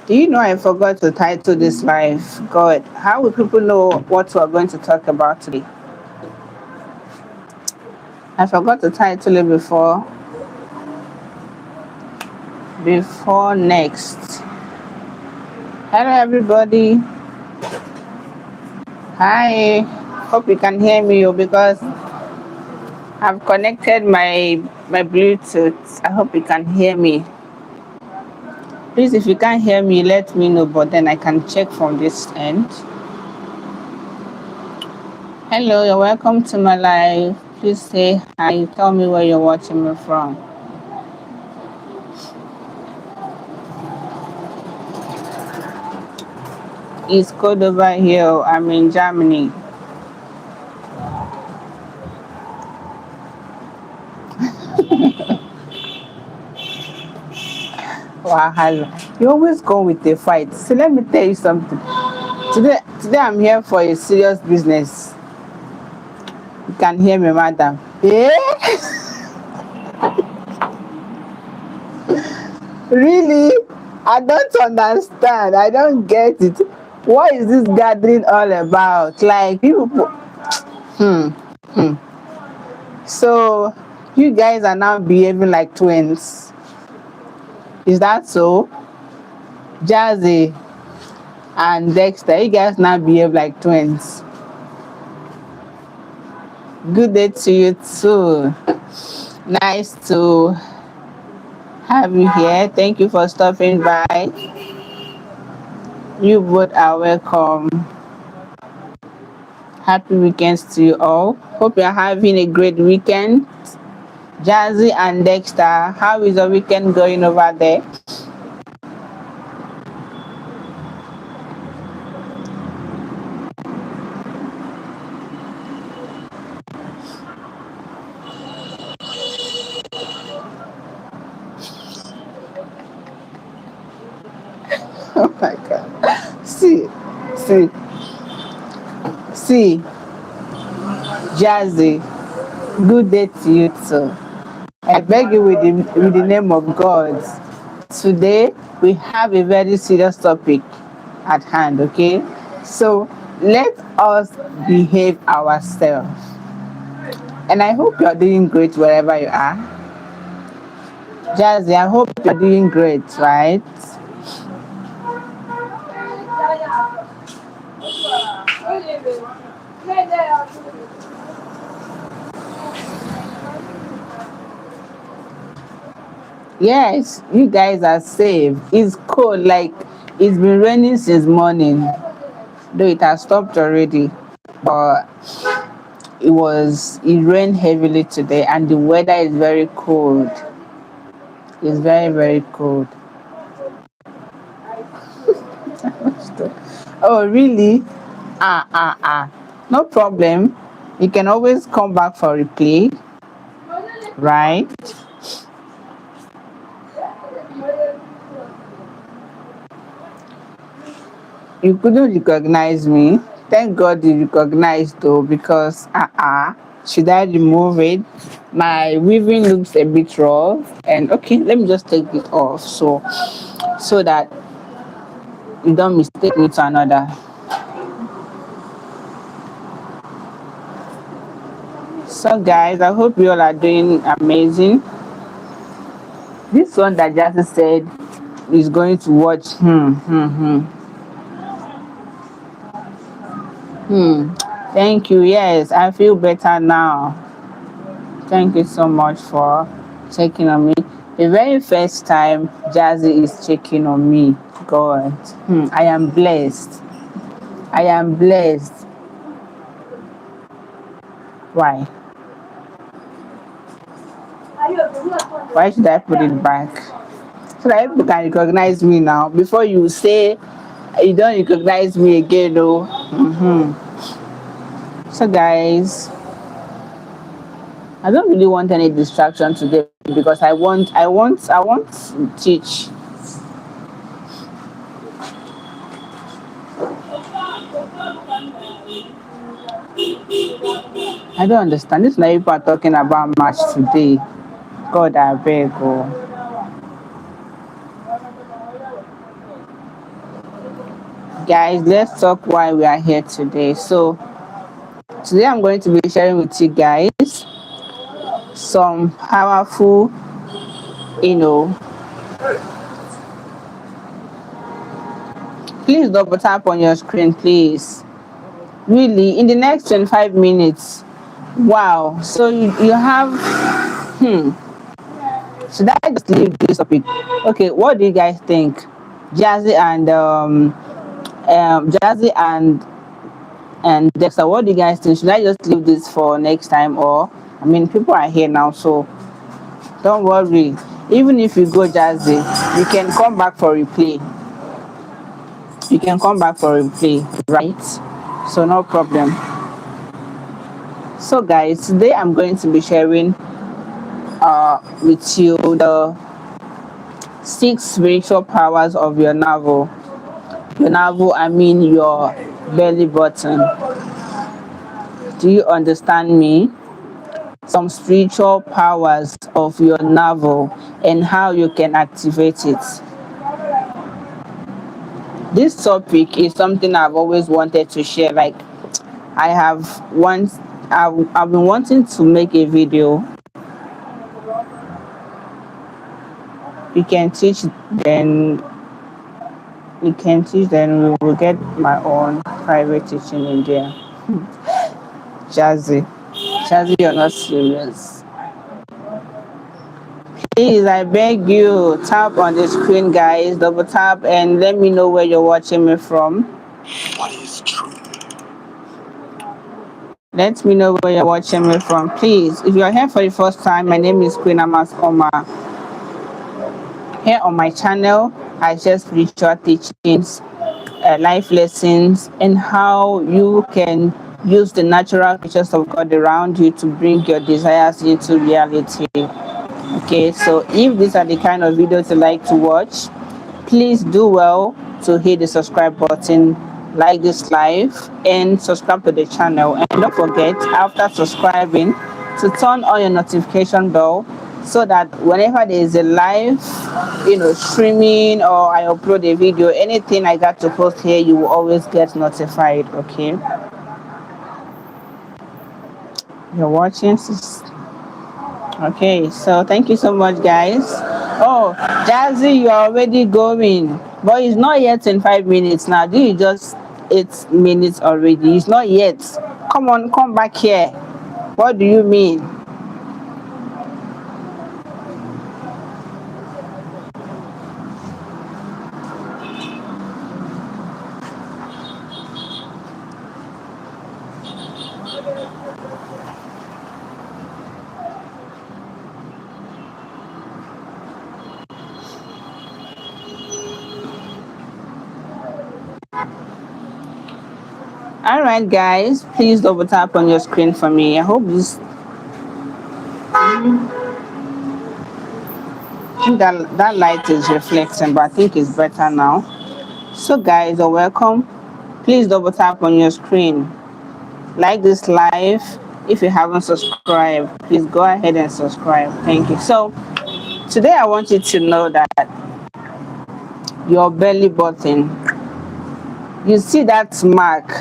Do you know I forgot to title this live? God, how will people know what we're going to talk about today? I forgot to title it before next. Hello everybody. Hi. Hope you can hear me because I've connected my Bluetooth. I hope you can hear me. Please, if you can't hear me, let me know, but then I can check from this end. Hello, you're welcome to my live. Please say hi. Tell me where you're watching me from. It's cold over here. I'm in Germany. Wahala. You always go with a fight. So let me tell you something. Today I'm here for a serious business. You can hear me, madam. Eh? Really? I don't understand. I don't get it. What is this gathering all about? Like people. Hmm. Hmm. So you guys are now behaving like twins. Is that so? Jazzy and Dexter, you guys now behave like twins. Good day to you too. Nice to have you here. Thank you for stopping by. You both are welcome. Happy weekends to you all. Hope you're having a great weekend. Jazzy and Dexter, how is the weekend going over there? Oh my god. See, see, Jazzy, good day to you too. I beg you with the name of God. Today we have a very serious topic at hand, okay? So let us behave ourselves. And I hope you're doing great wherever you are. Jazzy, I hope you're doing great, right? Yes, you guys are safe. It's cold, like it's been raining since morning, though it has stopped already. But it rained heavily today and the weather is very cold. It's very, very cold. Oh, really? Ah. No problem. You can always come back for replay, right? You couldn't recognize me. Thank God you recognized though, because should I remove it? My weaving looks a bit rough. And okay, let me just take it off so that you don't mistake me to another. So guys, I hope you all are doing amazing. This one that just said is going to watch. Thank you. Yes, I feel better now. Thank you so much for checking on me. The very first time Jazzy is checking on me. God, I am blessed. I am blessed. Why? Why should I put it back? So that people can recognize me now. Before you say you don't recognize me again, though. So guys, I don't really want any distraction today because I want to teach. I don't understand. This now people are talking about match today. God, I beg. Oh. Guys, let's talk why we are here today. So, today I'm going to be sharing with you guys some powerful, you know, please double tap on your screen, please. Really, in the next 25 minutes. Wow. So, you have, hmm, should I just leave this topic? Okay, what do you guys think? Jazzy and, Jazzy and Dexter, what do you guys think? Should I just leave this for next time, or I mean, people are here now, so don't worry. Even if you go Jazzy, you can come back for replay. You can come back for replay, right? So no problem. So guys, today I'm going to be sharing with you the six spiritual powers of your navel. Your navel, I mean your belly button. Do you understand me? Some spiritual powers of your navel and how you can activate it. This topic is something I've always wanted to share. Like I have once, I've been wanting to make a video. You can teach, then you can teach, then we will get my own private teaching in there. Jazzy, Jazzy, you're not serious. Please, I beg you, tap on the screen, guys. Double tap and let me know where you're watching me from. What is true? Let me know where you're watching me from, please. If you're here for the first time, my name is Queen Almas Omah. Here on my channel, I share spiritual teachings, life lessons, and how you can use the natural creatures of God around you to bring your desires into reality. Okay, so if these are the kind of videos you like to watch, please do well to hit the subscribe button, like this live, and subscribe to the channel. And don't forget, after subscribing, to turn on your notification bell so that whenever there is a live, streaming, or I upload a video, anything I got to post here, you will always get notified. Okay, you're watching. Okay, so thank you so much, guys. Oh, Jazzy, you're already going, but it's not yet in 5 minutes now. Do you just 8 minutes already? It's not yet. Come on, come back here. What do you mean? All right, guys, please double tap on your screen for me. I hope this. I think that light is reflecting, but I think it's better now. So, guys, are welcome. Please double tap on your screen. Like this live. If you haven't subscribed, please go ahead and subscribe. Thank you. So, today I want you to know that your belly button, you see that mark.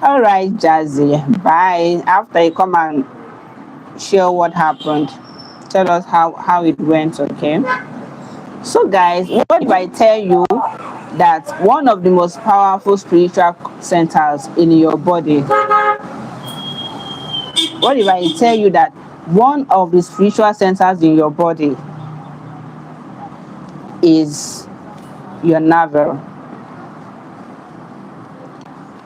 All right, Jazzy, bye. After you come and share what happened, tell us how it went. Okay, so guys, what if I tell you that one of the most powerful spiritual centers in your body, what if I tell you that one of the spiritual centers in your body is your navel?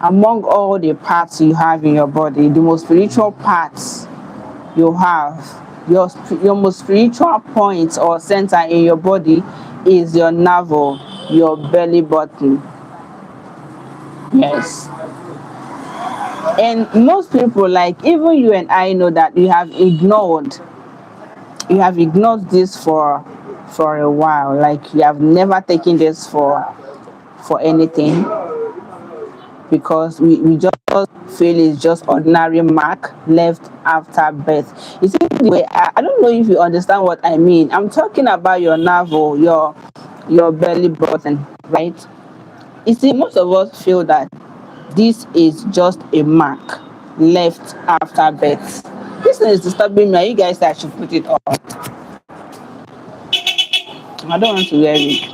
Among all the parts you have in your body, the most spiritual parts you have, your most spiritual point or center in your body is your navel, your belly button. Yes. And most people, like even you and I, know that you have ignored this for a while. Like you have never taken this for anything because we just feel it's just ordinary mark left after birth. You see the way I don't know if you understand what I mean. I'm talking about your navel, your belly button, right? You see, most of us feel that this is just a mark left after birth. This thing is disturbing me. You guys, I should put it on. I don't want to wear it.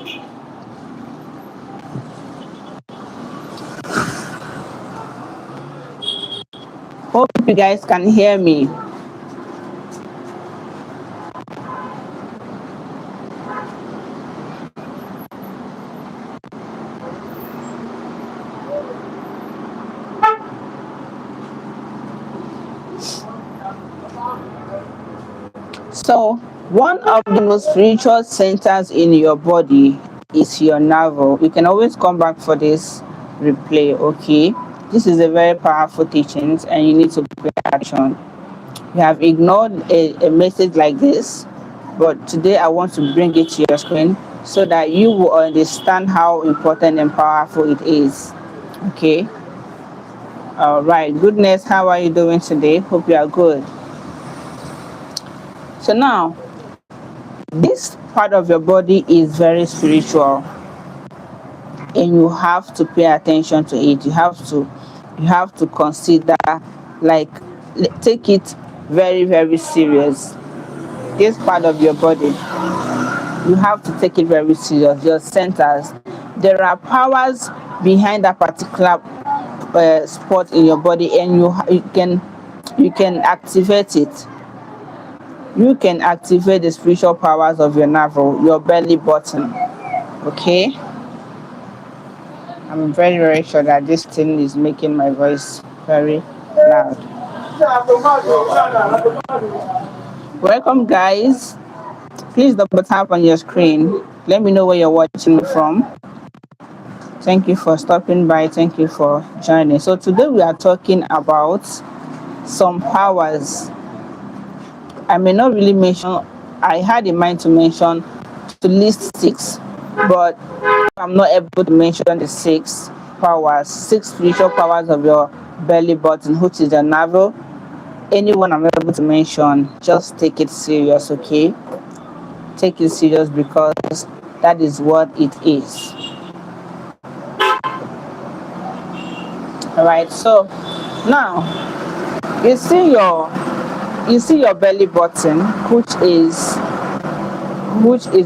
Hope you guys can hear me. So, one of the most spiritual centers in your body is your navel. You can always come back for this replay, okay? This is a very powerful teaching and you need to pay attention. You have ignored a message like this, but today I want to bring it to your screen so that you will understand how important and powerful it is. Okay? All right. Goodness, how are you doing today? Hope you are good. So now, this part of your body is very spiritual and you have to pay attention to it. You have to consider, like, take it very very serious. This part of your body, you have to take it very serious. Your centers, there are powers behind that particular spot in your body, and you can activate it. You can activate the spiritual powers of your navel, your belly button. Okay, I'm very very sure that this thing is making my voice very loud. Welcome guys, please double tap on your screen. Let me know where you're watching me from. Thank you for stopping by. Thank you for joining. So today we are talking about some powers. I may not really mention, I had in mind to mention, to list six, but I'm not able to mention the six powers, six spiritual powers of your belly button, which is the navel. Anyone I'm able to mention, just take it serious, okay? Take it serious because that is what it is. All right, so now you see your belly button, which is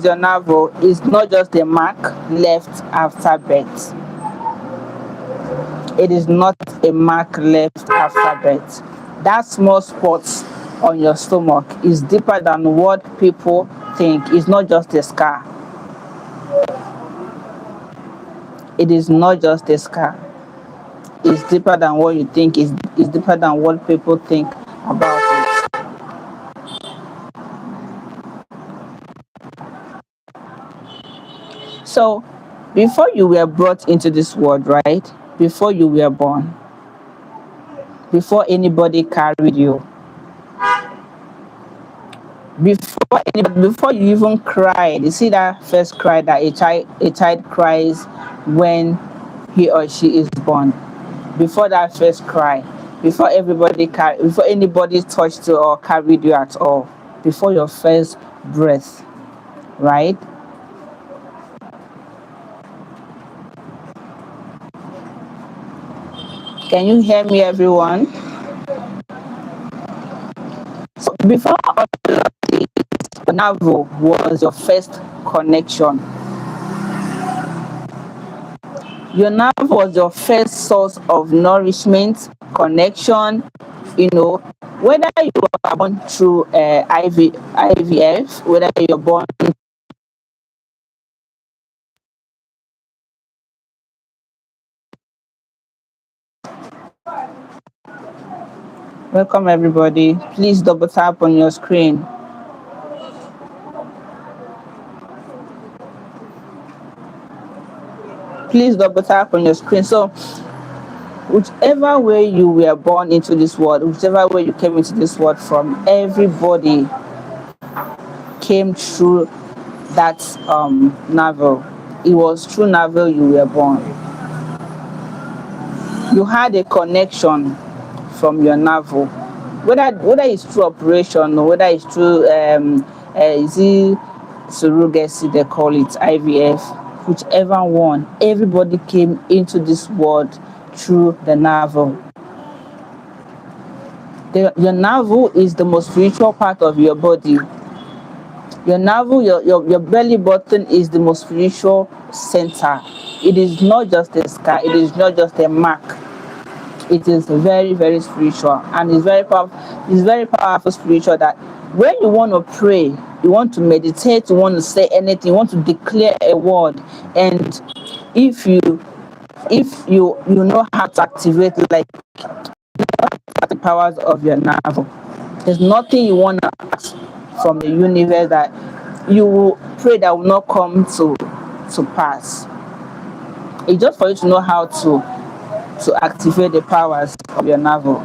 your navel, is not just a mark left after birth. It is not a mark left after birth. That small spot on your stomach is deeper than what people think. It's not just a scar. It is not just a scar. It's deeper than what you think. It's deeper than what people think about it. So, before you were brought into this world, right? Before you were born, before anybody carried you, before you even cried, you see that first cry that a child cries when he or she is born. Before that first cry, before anybody touched you or carried you at all, before your first breath, right? Can you hear me, everyone? So before all of this, your navel was your first connection. Your navel was your first source of nourishment, connection. You know, whether you were born through IVF, whether you're born. Welcome, everybody. Please double tap on your screen. Please double tap on your screen. So, whichever way you were born into this world, whichever way you came into this world from, everybody came through that navel. it was through navel you were born. You had a connection from your navel, whether it's through operation or whether it's through is it surrogacy they call it, IVF, whichever one, everybody came into this world through the navel. Your navel is the most spiritual part of your body. Your navel, your belly button is the most spiritual center. It is not just a scar, it is not just a mark. It is very, very spiritual, and it's very powerful. It's very powerful spiritual that when you want to pray, you want to meditate, you want to say anything, you want to declare a word, and if you if you know how to activate like the powers of your navel, there's nothing you want to ask from the universe that you will pray that will not come to pass. It's just for you to know how to activate the powers of your navel.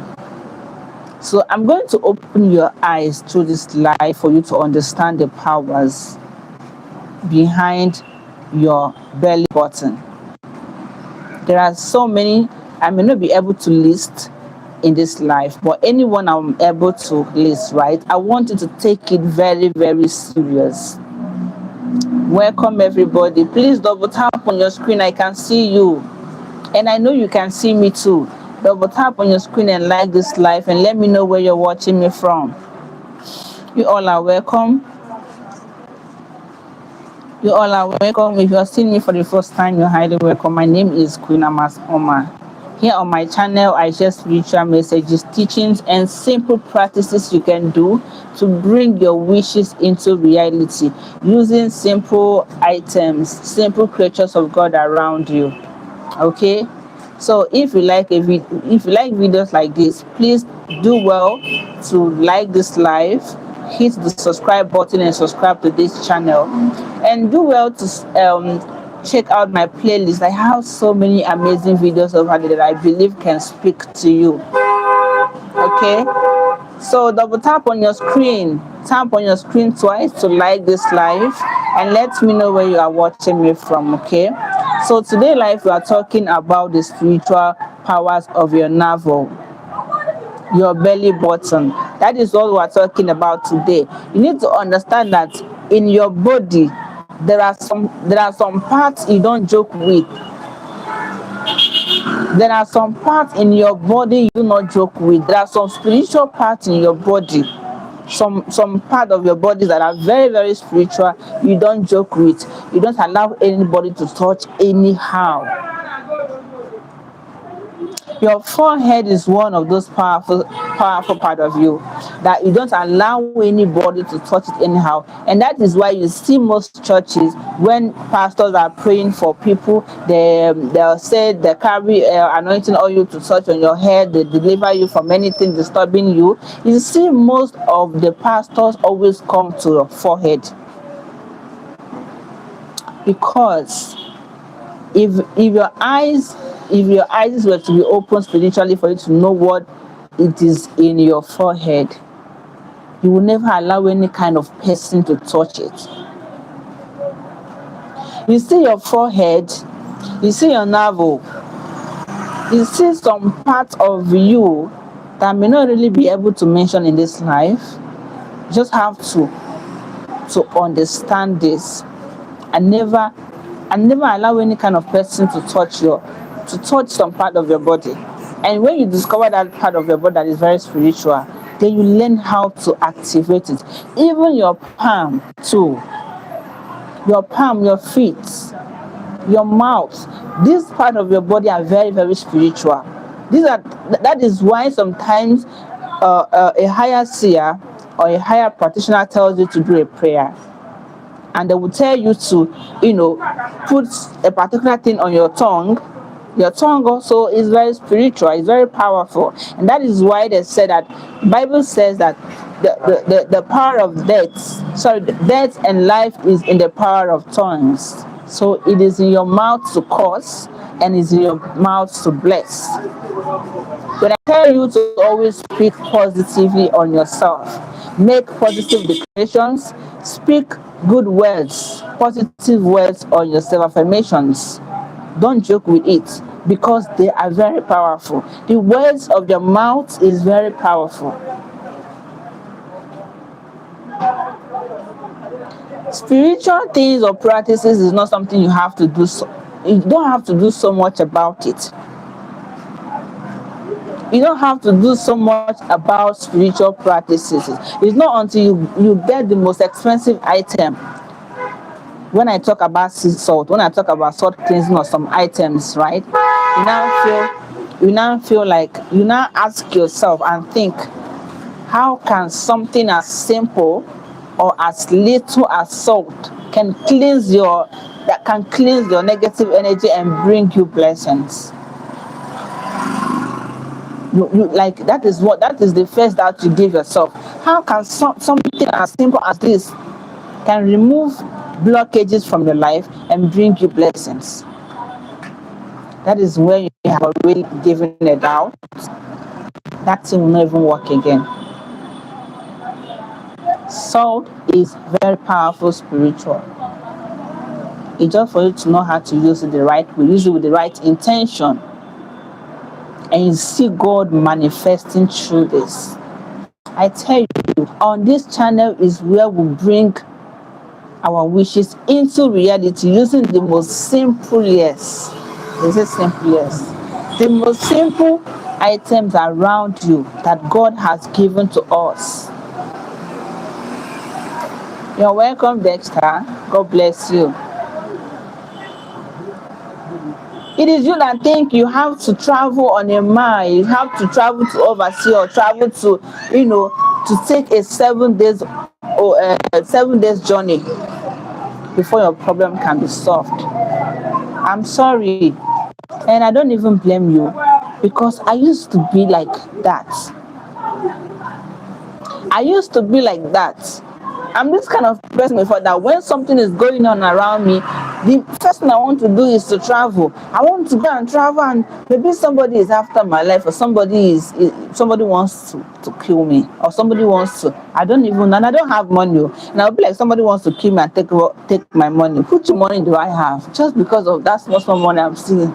So I'm going to open your eyes to this life for you to understand the powers behind your belly button. There are so many I may not be able to list in this life, but anyone I'm able to list, right? I want you to take it very, very serious. Welcome everybody. Please double tap on your screen. I can see you. And I know you can see me too. Double tap on your screen and like this live and let me know where you're watching me from. You all are welcome. You all are welcome. If you're seeing me for the first time, you're highly welcome. My name is Queen Almas Omah. Here on my channel, I share spiritual messages, teachings, and simple practices you can do to bring your wishes into reality using simple items, simple creatures of God around you. Okay, so if you like videos like this, please do well to like this live, hit the subscribe button and subscribe to this channel, and do well to check out my playlist. I have so many amazing videos over there that I believe can speak to you. Okay, so double tap on your screen, tap on your screen twice to like this live and let me know where you are watching me from. Okay, so today live we are talking about the spiritual powers of your navel, your belly button. That is what we are talking about today. You need to understand that in your body there are some parts you don't joke with. There are some parts in your body you do not joke with. There are some spiritual parts in your body, some part of your body that are very, very spiritual. You don't joke with. You don't allow anybody to touch anyhow. Your forehead is one of those powerful part of you that you don't allow anybody to touch it anyhow. And that is why you see most churches, when pastors are praying for people, they'll say they carry anointing oil to touch on your head, they deliver you from anything disturbing you. You see most of the pastors always come to your forehead, because if your eyes were to be open spiritually for you to know what it is in your forehead, you will never allow any kind of person to touch it. You see your forehead, you see your navel, you see some part of you that I may not really be able to mention in this life. You just have to understand this, and never allow any kind of person to touch some part of your body. And when you discover that part of your body that is very spiritual, then you learn how to activate it. Even your palm too, your palm, your feet, your mouth, this part of your body are very, very spiritual. That is why sometimes a higher seer or a higher practitioner tells you to do a prayer, and they will tell you to put a particular thing on your tongue. Your tongue also is very spiritual, it's very powerful, and that is why they say that Bible says that the power of death and life is in the power of tongues. So it is in your mouth to curse and it's in your mouth to bless. When I tell you to always speak positively on yourself, make positive declarations, speak good words, positive words, or your self affirmations. Don't joke with it because they are very powerful. The words of your mouth is very powerful. Spiritual things or practices is not something you have to do. You don't have to do so much about it. You don't have to do so much about spiritual practices. It's not until you get the most expensive item. When I talk about sea salt, when I talk about salt cleansing or some items, right? You now feel like you now ask yourself and think, how can something as simple or as little as salt can cleanse your negative energy and bring you blessings? You like that is the first doubt you give yourself. How can something as simple as this can remove blockages from your life and bring you blessings? That is where you have already given a doubt. That thing will not even work again. Salt is very powerful spiritual. It's just for you to know how to use it the right way, use it with the right intention, and you see God manifesting through this. I tell you, on this channel is where we bring our wishes into reality using the most simple, yes, is it simple, yes, the most simple items around you that God has given to us. You're welcome, Dexter. God bless you. It is you that think you have to travel on a mile, you have to travel to overseas or travel to, to take a 7 days or 7 days journey before your problem can be solved. I'm sorry, and I don't even blame you because I used to be like that. I used to be like that. I'm this kind of person before that when something is going on around me, the first thing I want to do is to travel. I want to go and travel, and maybe somebody is after my life, or somebody wants to kill me, or somebody wants to. I don't even, and I don't have money, and I'll be like, somebody wants to kill me and take my money. Which money do I have? Just because of that small money I'm seeing.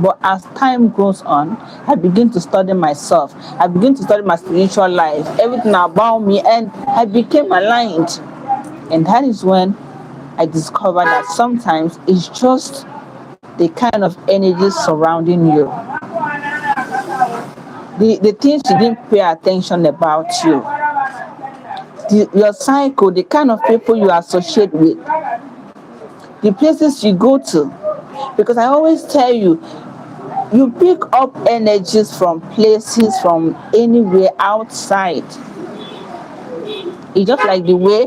But as time goes on, I begin to study myself. I begin to study my spiritual life, everything about me, and I became aligned. And that is when I discovered that sometimes it's just the kind of energy surrounding you, the things you didn't pay attention about you, your cycle, the kind of people you associate with, the places you go to. Because I always tell you, you pick up energies from places, from anywhere outside. It's just like the way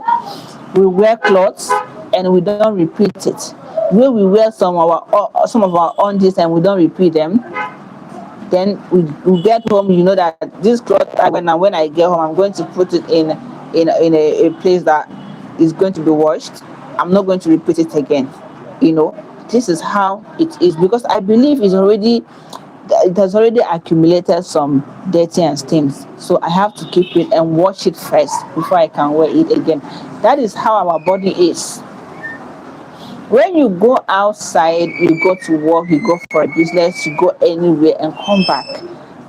we wear clothes and we don't repeat it. The way we wear some of our undies and we don't repeat them. Then we get home, you know that this cloth when I get home, I'm going to put it in a place that is going to be washed. I'm not going to repeat it again. This is how it is because I believe it has already accumulated some dirty and stains. So I have to keep it and wash it first before I can wear it again. That is how our body is. When you go outside, you go to work, you go for a business, you go anywhere and come back.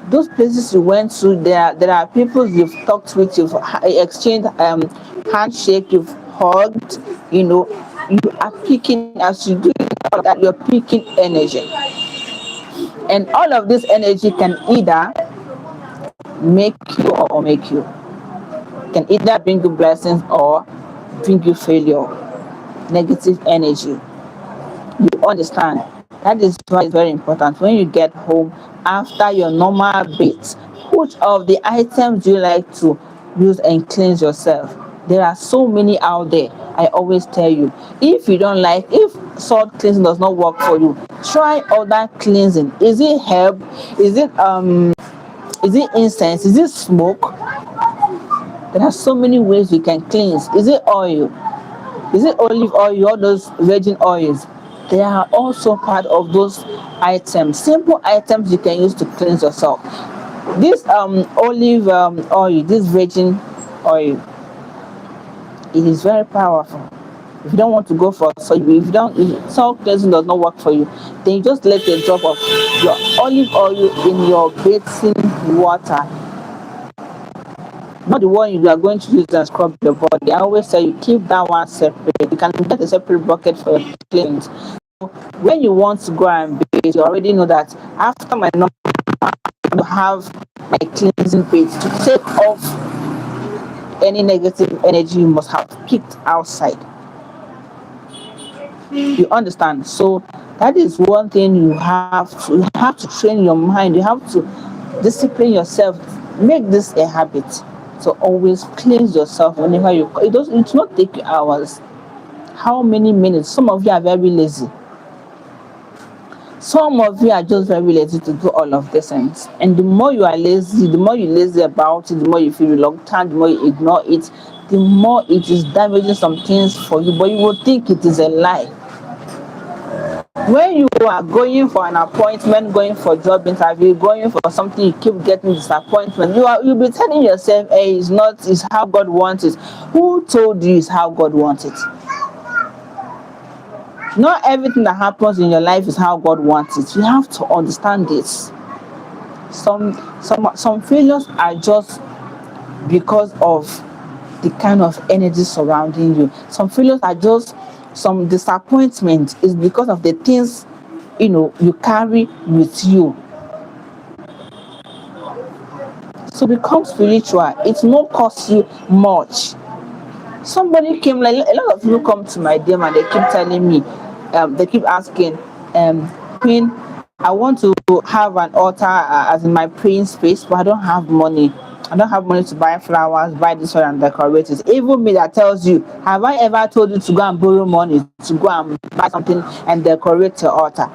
Those places you went to, there are people you've talked with, you've exchanged handshake, you've hugged. You are picking as you do all that. You're picking energy, and all of this energy can either make you or make you. Can either bring you blessings or bring you failure, negative energy. You understand? That is why it's very important when you get home after your normal bath. Which of the items do you like to use and cleanse yourself? There are so many out there. I always tell you, if salt cleansing does not work for you, try other cleansing. Is it herb? Is it incense? Is it smoke? There are so many ways you can cleanse. Is it oil? Is it olive oil? All those virgin oils? They are also part of those items, simple items you can use to cleanse yourself. This olive oil, this virgin oil, It is very powerful. If you don't want to go for surgery, if salt cleansing does not work for you, then you just let a drop of your olive oil in your bathing water, not the one you are going to use and scrub your body. I always say you keep that one separate. You can get a separate bucket for your cleans. When you want to go and bathe, you already know that after my normal, to have my cleansing bath to take off any negative energy you must have picked outside. You understand? So that is one thing you have to train your mind. You have to discipline yourself. Make this a habit to always cleanse yourself whenever it not take you hours. How many minutes? Some of you are very lazy. Some of you are just very lazy to do all of these things. And the more you are lazy, the more you lazy about it, the more you feel reluctant, the more you ignore it, the more it is damaging some things for you. But you will think it is a lie. When you are going for an appointment, going for job interview, going for something, you keep getting disappointment, you'll be telling yourself, hey, it's how God wants it. Who told you it's how God wants it? Not everything that happens in your life is how God wants it. You have to understand this. Some failures are just because of the kind of energy surrounding you. Some failures are just some disappointment is because of the things you carry with you. So become spiritual. It won't cost you much. Somebody came, like a lot of people come to my DM and they keep telling me, they keep asking, Queen, I want to have an altar as in my praying space, but I don't have money. I don't have money to buy flowers, buy this one and decorate it. Even me that tells you, have I ever told you to go and borrow money to go and buy something and decorate your altar?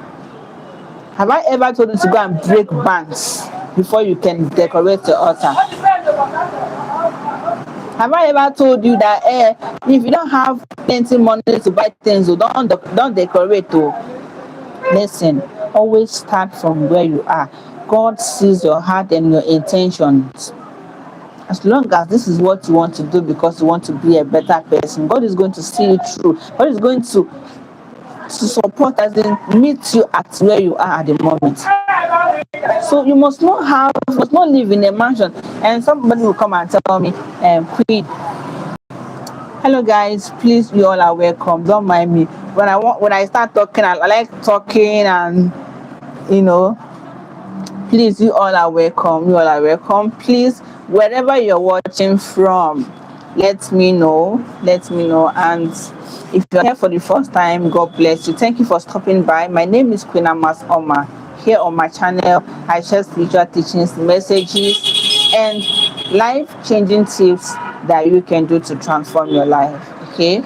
Have I ever told you to go and break banks before you can decorate the altar? Have I ever told you that if you don't have plenty money to buy things, don't decorate? Listen, always start from where you are. God sees your heart and your intentions. As long as this is what you want to do because you want to be a better person, God is going to see you through. God is going to support, as in meet you at where you are at the moment. So you must not live in a mansion. And somebody will come and tell me, Queen, hello guys, please, you all are welcome. Don't mind me. When I start talking, I like talking, and you know, please, you all are welcome. You all are welcome. Please, wherever you're watching from, let me know. Let me know. And if you're here for the first time, God bless you. Thank you for stopping by. My name is Queen Almas Omah. Here on my channel, I share spiritual teachings, messages, and life-changing tips that you can do to transform your life. Okay?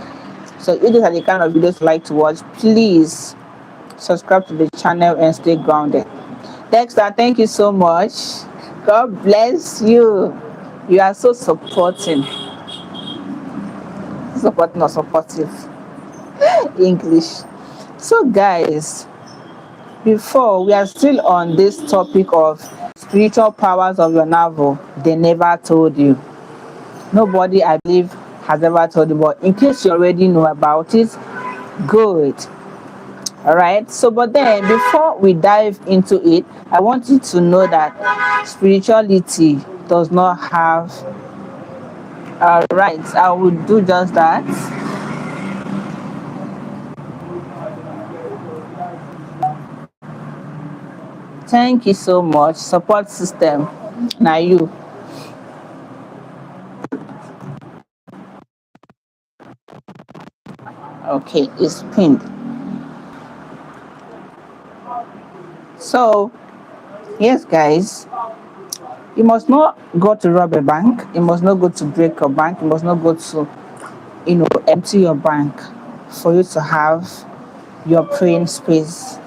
So if these are the kind of videos you like to watch, please subscribe to the channel and stay grounded. Dexter, thank you so much. God bless you. You are so supporting. Supporting or supportive. English. So guys, before we are still on this topic of spiritual powers of your navel, they never told you. Nobody, I believe, has ever told you, but in case you already know about it, good. All right, so but then before we dive into it, I want you to know that spirituality does not have rights. I will do just that. Thank you so much. Support system. Now you. Okay, it's pinned. So yes guys, you must not go to rob a bank, you must not go to break a bank, you must not go to empty your bank for you to have your praying space.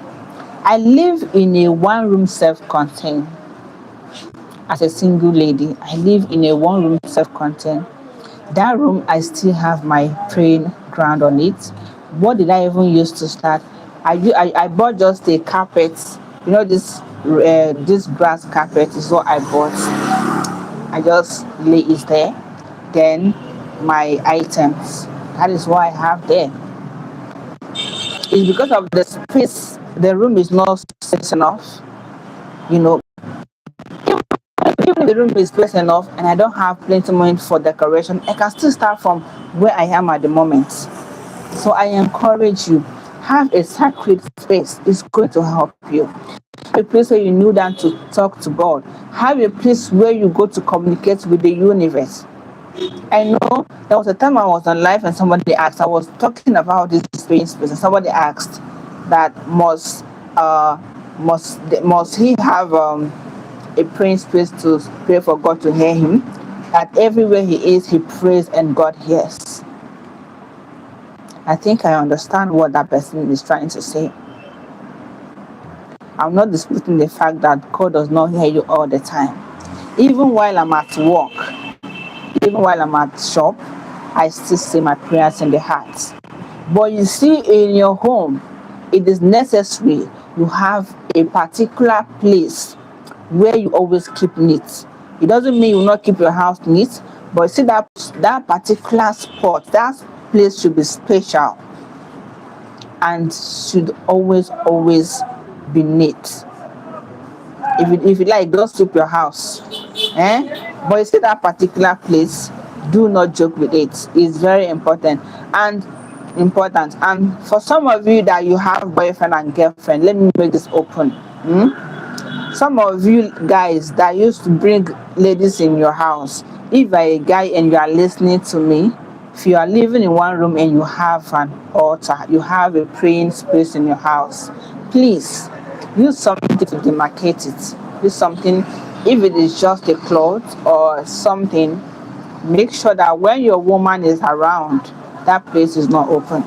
I live in a one room self-contained. As a single lady, I live in a one room self-contained. That room, I still have my praying ground on it. What did I even use to start? I bought just a carpet. This grass carpet is what I bought. I just lay it there. Then my items. That is why I have there. It's because of the space. The room is not space enough. You know, even if the room is space enough and I don't have plenty money for decoration, I can still start from where I am at the moment. So I encourage you, have a sacred space. It's going to help you. A place where you kneel down to talk to God. Have a place where you go to communicate with the universe. I know there was a time I was on live and somebody asked, I was talking about this praying space, and somebody asked that must he have a praying space to pray for God to hear him? That everywhere he is, he prays and God hears. I think I understand what that person is trying to say. I'm not disputing the fact that God does not hear you all the time. Even while I'm at work, even while I'm at shop, I still say my prayers in the heart. But you see, in your home, it is necessary you have a particular place where you always keep neat. It doesn't mean you will not keep your house neat, but see that particular spot, that place should be special and should always be neat. If you like, don't sweep your house, but you see that particular place, do not joke with it. It's very important. And for some of you that you have boyfriend and girlfriend, let me make this open. Some of you guys that used to bring ladies in your house, if you're a guy and you are listening to me, if you are living in one room and you have an altar, you have a praying space in your house, please use something to demarcate it. Use something, if it is just a cloth or something, make sure that when your woman is around, that place is not open.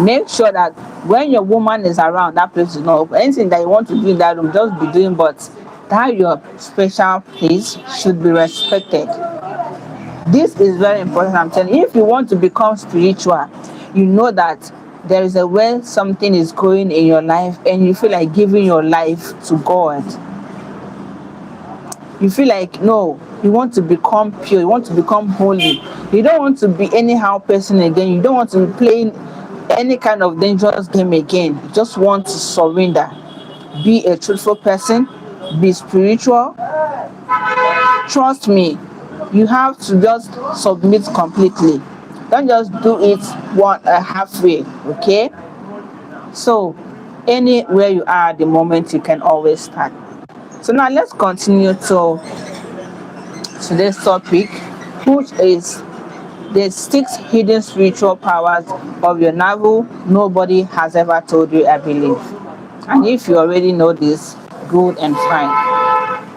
Make sure that when your woman is around, that place is not open. Anything that you want to do in that room, just be doing, but that your special place should be respected. This is very important. I'm telling you, if you want to become spiritual, you know that there is a way something is going in your life and you feel like giving your life to God. You feel like, no, you want to become pure, you want to become holy. You don't want to be anyhow person again. You don't want to be playing any kind of dangerous game again. You just want to surrender. Be a truthful person, be spiritual. Trust me, you have to just submit completely. Don't just do it halfway, okay? So anywhere you are at the moment, you can always start. So now let's continue to today's topic, which is the 6 hidden spiritual powers of your navel nobody has ever told you, I believe. And if you already know this, good and fine.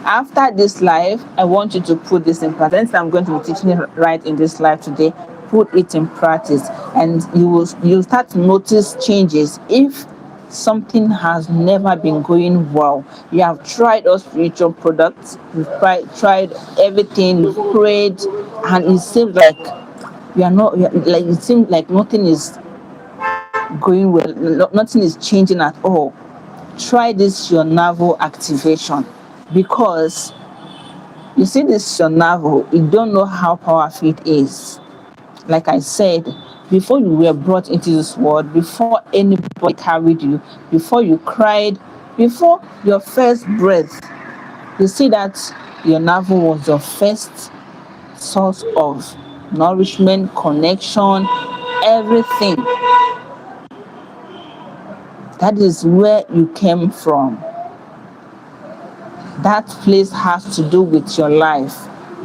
After this life, I want you to put this in practice. I'm going to be teaching it right in this life today. Put it in practice, and you'll start to notice changes. If something has never been going well, you have tried all spiritual products, you've tried everything, you've prayed, and it seems like like it seems like nothing is going well, nothing is changing at all. Try this your navel activation, because you see this your navel, you don't know how powerful it is. Like I said, before you were brought into this world, before anybody carried you, before you cried, before your first breath, you see that your navel was your first source of nourishment, connection, everything. That is where you came from. That place has to do with your life,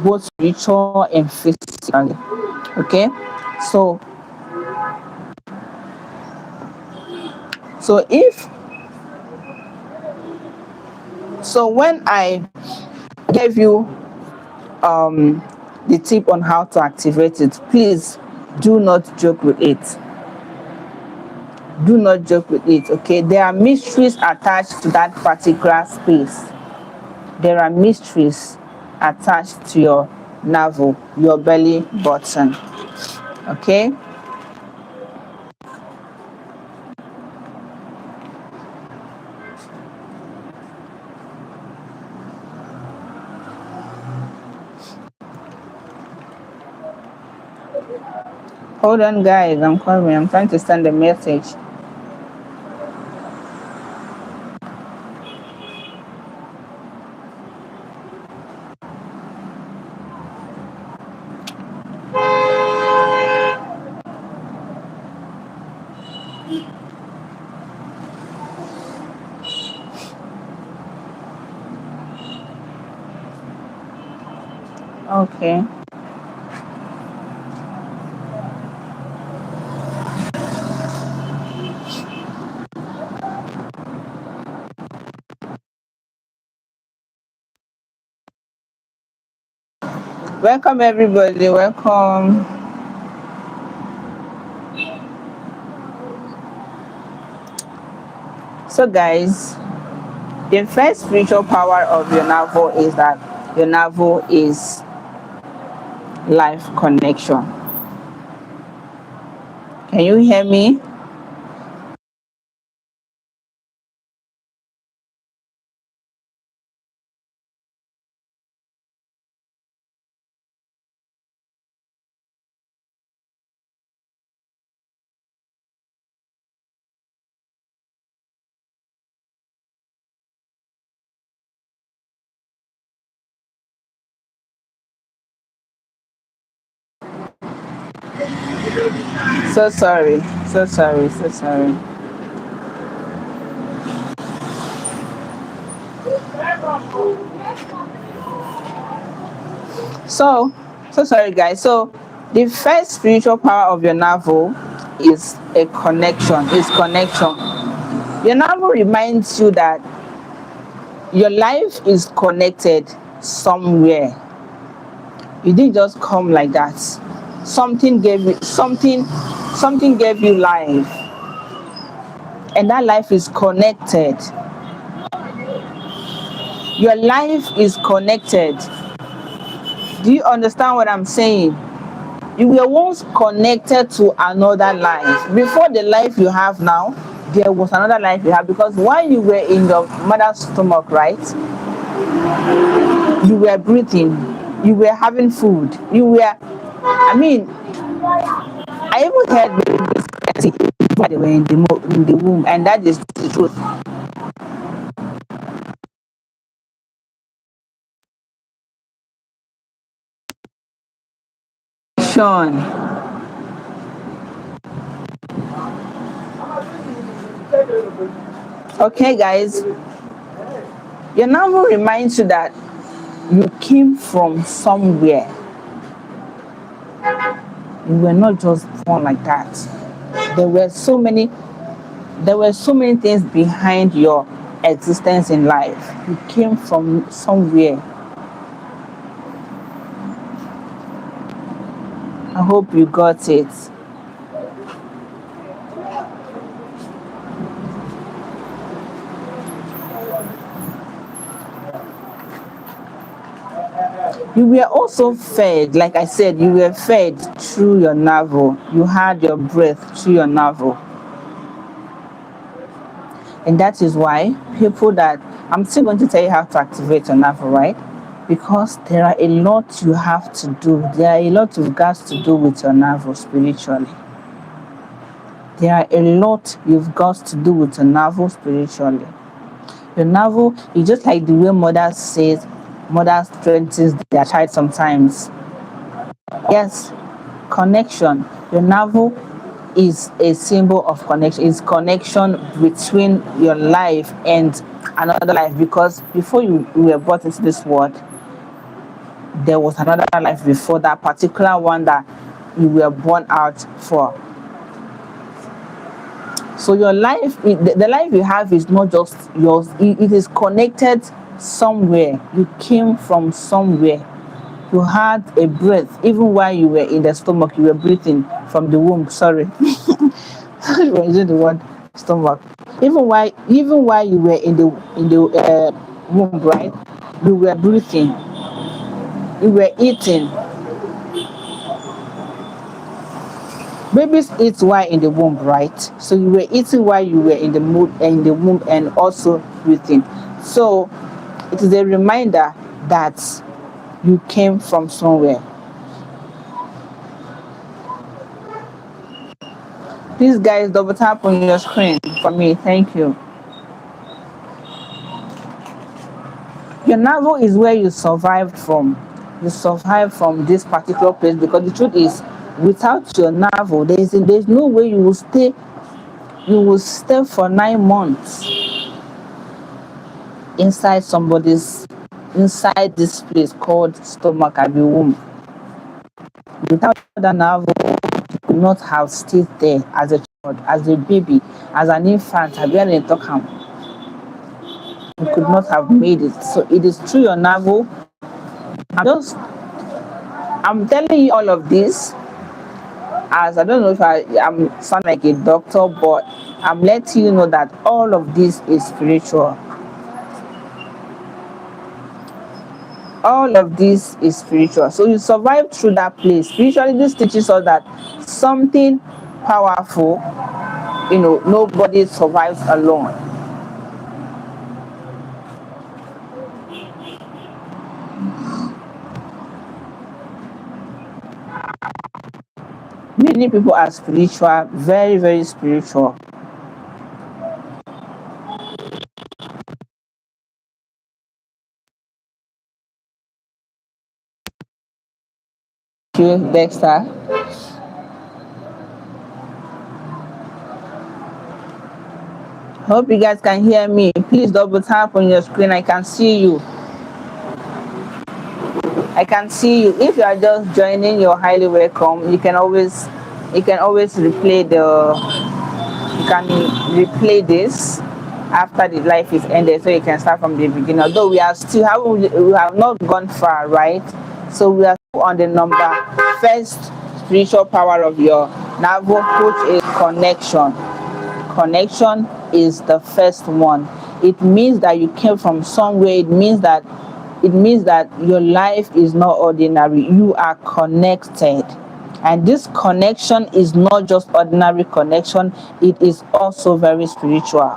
both spiritual and physically. Okay? So so if so when I gave you the tip on how to activate it, please do not joke with it. Do not joke with it, okay? There are mysteries attached to that particular space. There are mysteries attached to your navel, your belly button. Okay? Hold on, guys. I'm coming. I'm trying to send a message. Okay. Welcome, everybody. Welcome. So, guys, the first spiritual power of your navel is that your navel is life connection. Can you hear me? So sorry. So sorry. So sorry. So, so sorry, guys. So, the first spiritual power of your navel is a connection. Is connection. Your navel reminds you that your life is connected somewhere. You didn't just come like that. Something gave you something. Something gave you life, and that life is connected. Your life is connected. Do you understand what I'm saying? You were once connected to another life. Before the life you have now, there was another life you have, because while you were in your mother's stomach, right, you were breathing, you were having food, you were, I mean, I even heard babies while they were in in the womb, and that is the truth. Sean. Okay, guys, your number reminds you that you came from somewhere. You were not just born like that. There were so many there were so many things behind your existence in life. You came from somewhere. I hope you got it. You were also fed, like I said, you were fed through your navel. You had your breath through your navel. And that is why people that I'm still going to tell you how to activate your navel, right? Because there are a lot you have to do. There are a lot you've got to do with your navel spiritually. There are a lot you've got to do with your navel spiritually. Your navel is just like the way mother says, mother strengthens their child sometimes. Yes, connection. Your navel is a symbol of connection. It's connection between your life and another life, because before you were brought into this world, there was another life before that particular one that you were born out for. So your life, the life you have is not just yours. It is connected somewhere. You came from somewhere. You had a breath. Even while you were in the stomach, you were breathing from the womb. Sorry. We're using the word stomach. Even while you were in the womb, right? You were breathing. You were eating. Babies eat while in the womb, right? So you were eating while you were in the womb, and also breathing. So it is a reminder that you came from somewhere. Please, guys, double tap on your screen for me. Thank you. Your navel is where you survived from. You survived from this particular place because the truth is, without your navel, there's no way you will stay. You will stay for 9 months inside somebody's inside this place called stomach and the womb. Without that navel, you could not have stayed there as a child, as a baby, as an infant. You could not have made it. So it is through your navel. I'm telling you all of this as I don't know if I'm sound like a doctor, but I'm letting you know that all of this is spiritual. All of this is spiritual. So you survive through that place. Spiritually, this teaches us that something powerful, nobody survives alone. Many people are spiritual, very, very spiritual. Thank you, Dexter. Hope you guys can hear me. Please double tap on your screen. I can see you. I can see you. If you are just joining, you're highly welcome. You can always replay this after the life is ended, so you can start from the beginning. Although we have not gone far, right? So we are still on the first spiritual power of your navel, which is connection. Connection is the first one. It means that you came from somewhere. It means that your life is not ordinary. You are connected. And this connection is not just ordinary connection, it is also very spiritual.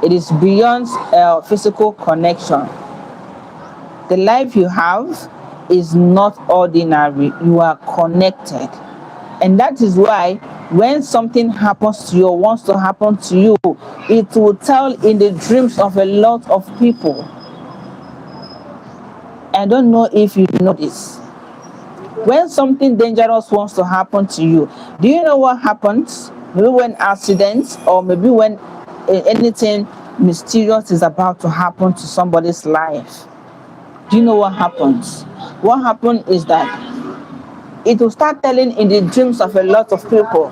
It is beyond physical connection. The life you have is not ordinary. You are connected. And that is why when something happens to you or wants to happen to you, it will tell in the dreams of a lot of people. I don't know if you know this. When something dangerous wants to happen to you, do you know what happens? Maybe when accidents or maybe when anything mysterious is about to happen to somebody's life. Do you know what happens? What happens is that it will start telling in the dreams of a lot of people.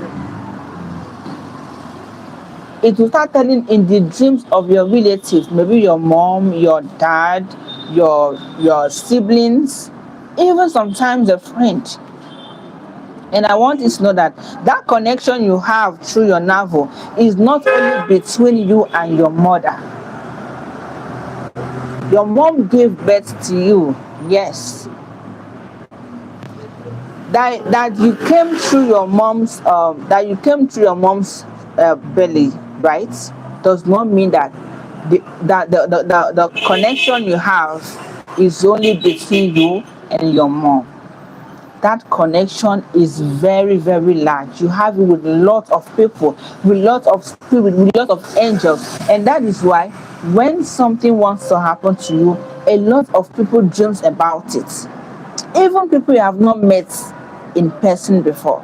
It will start telling in the dreams of your relatives, maybe your mom, your dad, your siblings, even sometimes a friend. And I want you to know that that connection you have through your navel is not only between you and your mother. Your mom gave birth to you, yes. That you came through your mom's belly, right? Does not mean that the connection you have is only between you and your mom. That connection is very, very large. You have it with a lot of people, with a lot of spirit, with a lot of angels. And that is why when something wants to happen to you, a lot of people dreams about it. Even people you have not met in person before.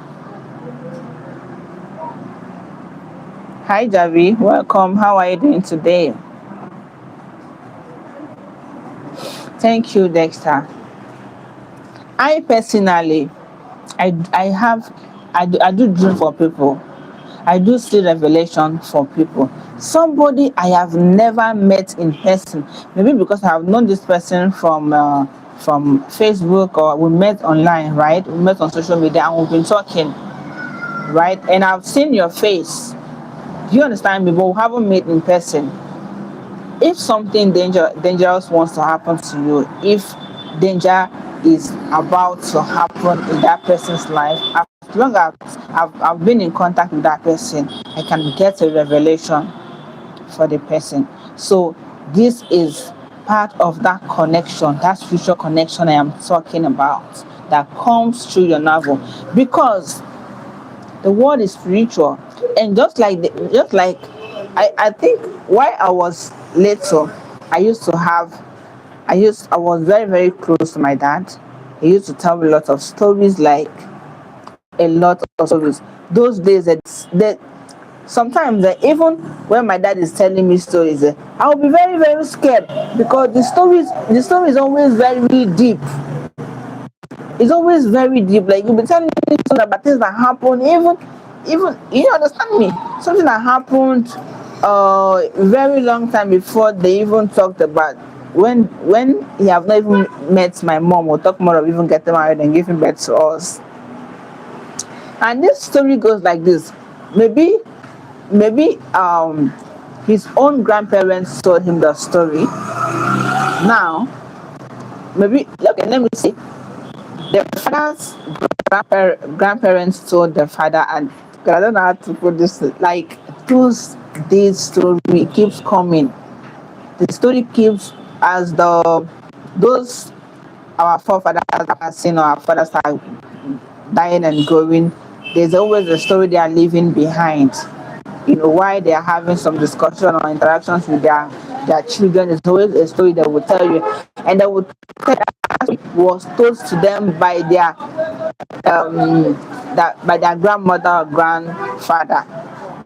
Hi Javi, welcome. How are you doing today? Thank you, Dexter. I personally, I do dream for people. I do see revelation for people. Somebody I have never met in person, maybe because I have known this person from Facebook, or we met online, right? We met on social media and we've been talking, right? And I've seen your face. Do you understand me? But we haven't met in person. If something dangerous wants to happen to you, if danger is about to happen in that person's life, as long as I've been in contact with that person, I can get a revelation for the person. So this is part of that connection, that spiritual connection I am talking about, that comes through your navel. Because The world is spiritual. And just like I think while I was little, I used to have I was very, very close to my dad. He used to tell me lots of stories, like a lot of stories. Those days that sometimes even when my dad is telling me stories, I'll be very, very scared because the story is always very deep. It's always very deep. Like you'll be telling me something about things that happen, even you understand me. Something that happened very long time before they even talked about when he have not even met my mom or talk more of even getting married and giving birth to us. And this story goes like this. Maybe his own grandparents told him the story. Now maybe okay, let me see. The father's grandparents told the father, and I don't know how to put this. Like those days, story keeps coming. The story keeps as those our forefathers are passing, or our fathers are dying and going. There's always a story they are leaving behind. You know why they are having some discussion or interactions with their children. There's always a story they will tell you, and they will tell was told to them by um their grandmother or grandfather,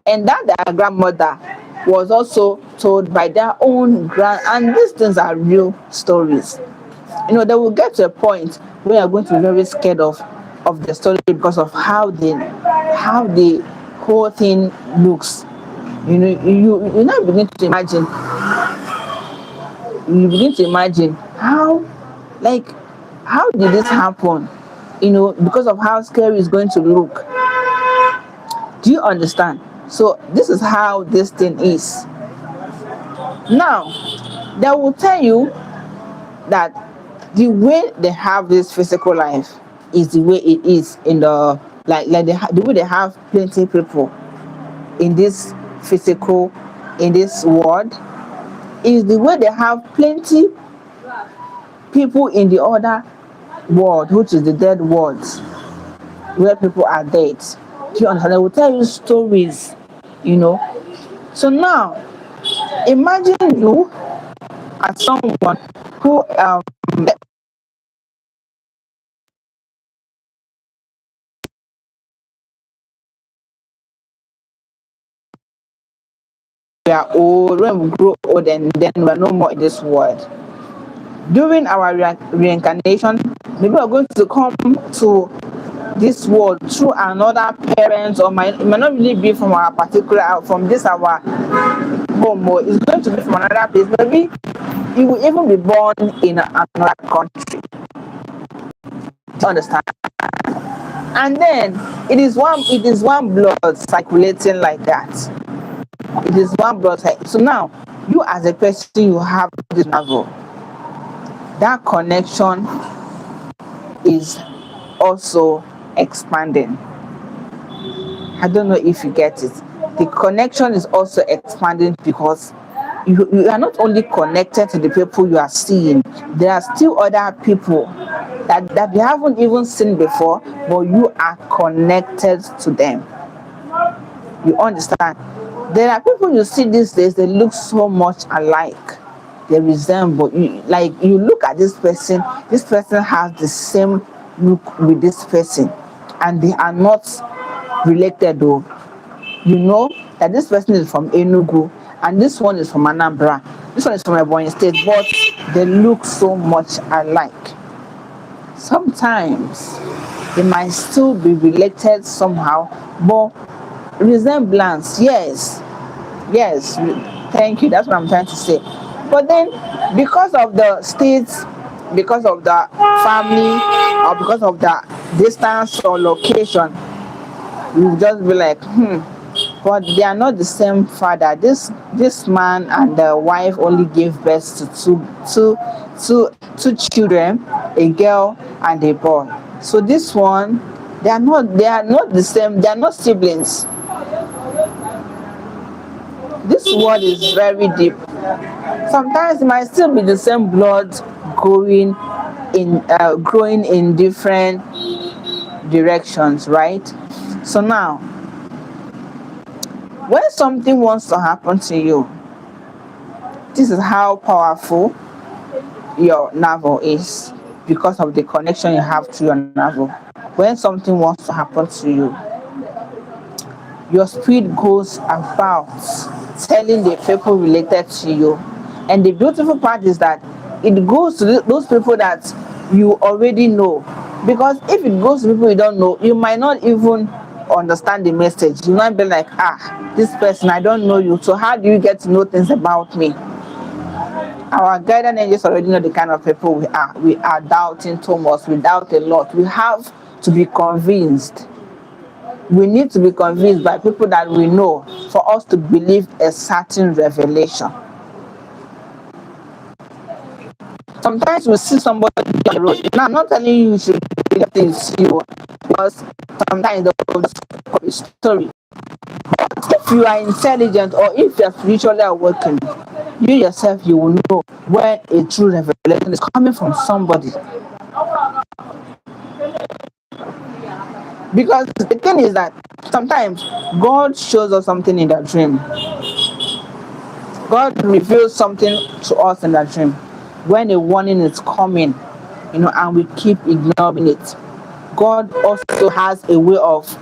and that their grandmother was also told by their own and these things are real stories. You know, they will get to a point where you're going to be very scared of the story because of how the whole thing looks. You know, you now begin to imagine how, like, how did this happen, you know, because of how scary it's going to look. Do you understand? So this is how this thing is. Now they will tell you that the way they have this physical life is the way it is in the the way they have plenty people in this physical, in this world, is the way they have plenty people in the other world, which is the dead world, where people are dead. Do you understand? They will tell you stories, you know. So now imagine you as someone who we are old, when we grow old and then we are no more in this world. During our reincarnation, maybe we're going to come to this world through another parent, or it might not really be from our particular from this our home, or it's going to be from another place. Maybe you will even be born in another country. Do you understand? And then it is one blood circulating like that. It is one blood type. So now you as a person, you have this level. That connection is also expanding. I don't know if you get it. The connection is also expanding because you are not only connected to the people you are seeing, there are still other people that you haven't even seen before, but you are connected to them. You understand? There are people you see these days, they look so much alike. They resemble you, like you look at this person has the same look with this person, and they are not related though. You know that this person is from Enugu and this one is from Anambra. This one is from Ebonyi State, but they look so much alike. Sometimes they might still be related somehow, but resemblance, yes, thank you. That's what I'm trying to say. But then, because of the states, because of the family, or because of the distance or location, you just be like, but they are not the same father. This man and the wife only gave birth to two children, a girl and a boy. So this one, they are not the same. They are not siblings. This word is very deep. Sometimes it might still be the same blood going growing in different directions, right? So now, when something wants to happen to you, this is how powerful your navel is, because of the connection you have to your navel. When something wants to happen to you, your spirit goes about telling the people related to you. And the beautiful part is that it goes to those people that you already know. Because if it goes to people you don't know, you might not even understand the message. You might be like, ah, this person, I don't know you. So how do you get to know things about me? Our guardian angels already know the kind of people we are. We are doubting Thomas. We doubt a lot. We have to be convinced. We need to be convinced by people that we know for us to believe a certain revelation. Sometimes we see somebody on the road. Now, I'm not telling you should believe things you, because sometimes they will just copy story. But if you are intelligent, or if you are spiritually awakened, you yourself, you will know when a true revelation is coming from somebody. Because the thing is that sometimes God shows us something in that dream. God reveals something to us in that dream when a warning is coming, and we keep ignoring it. God also has a way of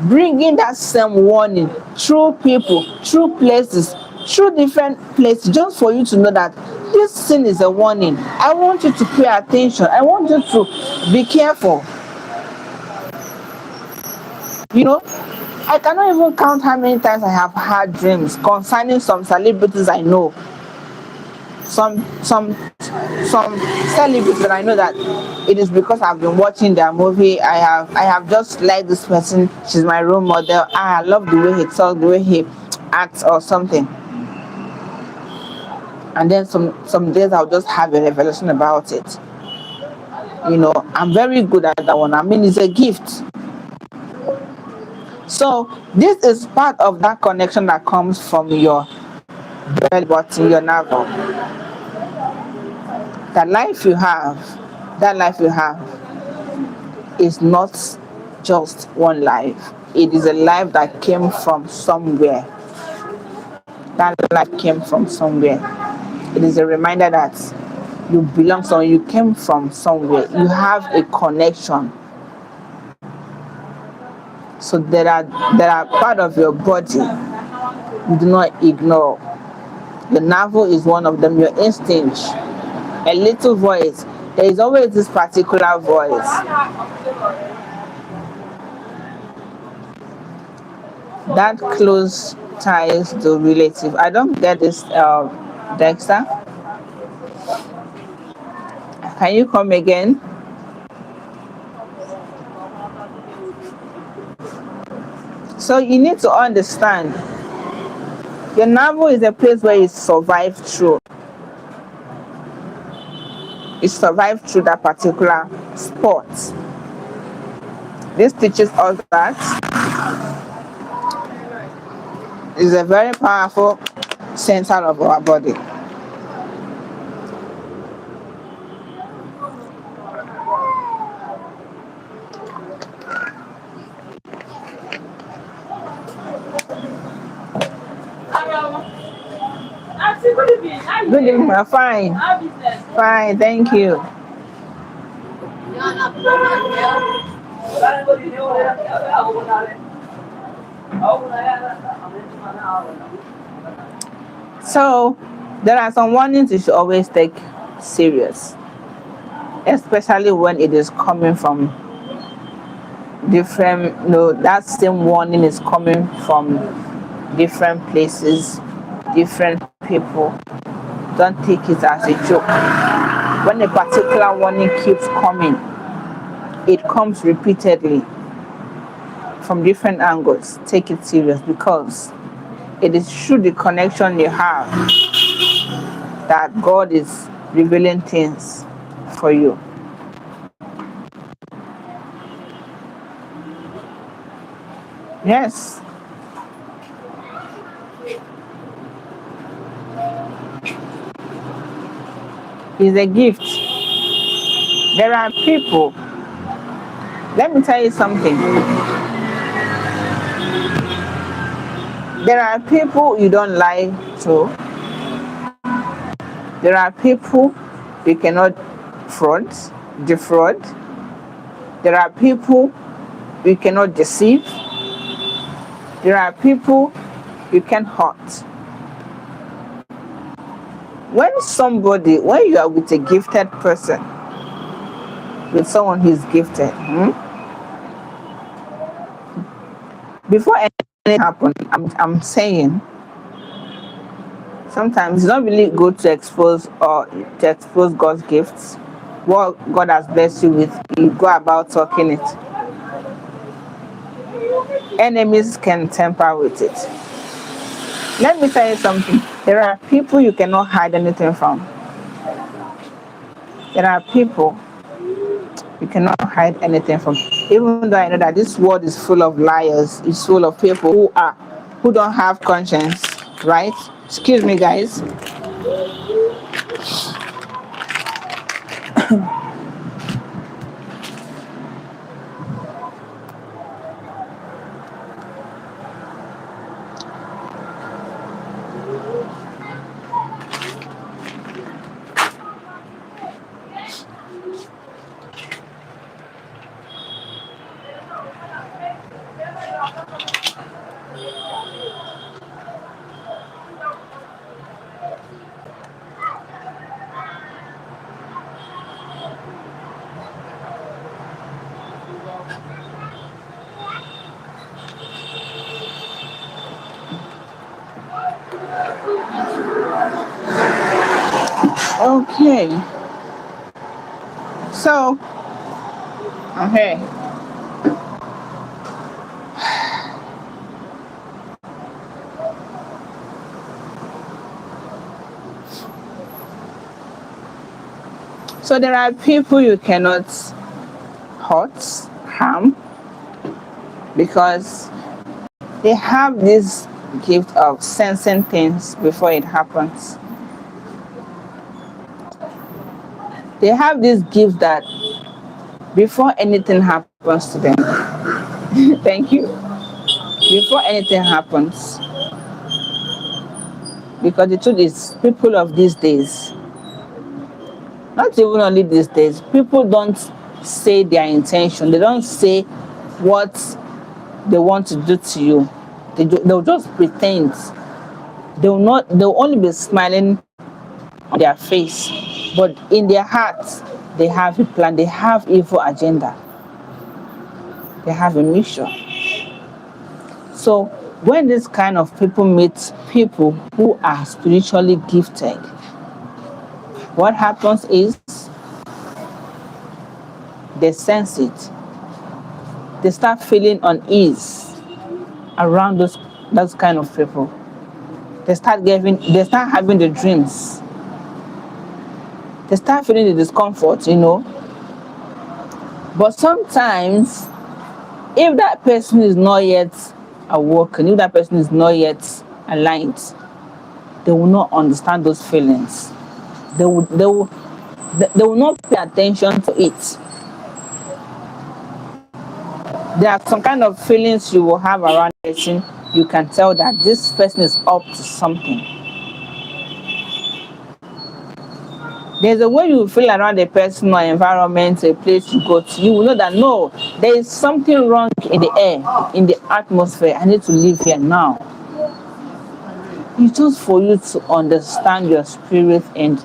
bringing that same warning through people, through places, through different places, just for you to know that this thing is a warning. I want you to pay attention. I want you to be careful. You know, I cannot even count how many times I have had dreams concerning some celebrities I know. Some celebrities that I know that it is because I've been watching their movie. I have just liked this person. She's my role model. I love the way he talks, the way he acts, or something. And then some days I'll just have a revelation about it. I'm very good at that one. I mean, it's a gift. So this is part of that connection that comes from your belly button, your navel. That life you have, that life you have is not just one life. It is a life that came from somewhere. That life came from somewhere. It is a reminder that you belong somewhere. You came from somewhere. You have a connection. So there are part of your body you do not ignore. The navel is one of them. Your instinct, a little voice. There is always this particular voice that close ties to relative. I don't get this, Dexter. Can you come again? So you need to understand, your navel is a place where you survive through. You survive through that particular sport. This teaches us that it's a very powerful center of our body. Good evening, fine. Fine, thank you. So there are some warnings you should always take serious, especially when it is coming from different, that same warning is coming from different places, different people. Don't take it as a joke. When a particular warning keeps coming, it comes repeatedly from different angles. Take it serious, because it is through the connection you have that God is revealing things for you. Yes. It's a gift. There are people, let me tell you something. There are people you don't lie to. There are people you cannot fraud, defraud. There are people you cannot deceive. There are people you can hurt. When you are with a gifted person, with someone who is gifted, before anything happens, I'm saying sometimes it's not really good to expose God's gifts. What God has blessed you with, you go about talking it. Enemies can tamper with it. Let me tell you something. There are people you cannot hide anything from. There are people you cannot hide anything from. Even though I know that this world is full of liars, it's full of people who don't have conscience, right? Excuse me, guys. Okay. So, okay. So there are people you cannot hurt, harm, because they have this gift of sensing things before it happens. They have this gift that before anything happens to them, thank you. Before anything happens, because the truth is, people of these days, not even only these days, people don't say their intention. They don't say what they want to do to you. They'll just pretend. They'll only be smiling on their face, but in their hearts, they have a plan. They have evil agenda. They have a mission. So when this kind of people meet people who are spiritually gifted, what happens is they sense it. They start feeling unease around those kind of people. They start having the dreams. They start feeling the discomfort. But sometimes, if that person is not yet awoken, if that person is not yet aligned, they will not understand those feelings. They will not pay attention to it. There are some kind of feelings you will have around a person. You can tell that this person is up to something. There's a way you feel around a person or environment, a place you go to. You will know that no, there is something wrong in the air, in the atmosphere. I need to live here now. It's just for you to understand your spirit and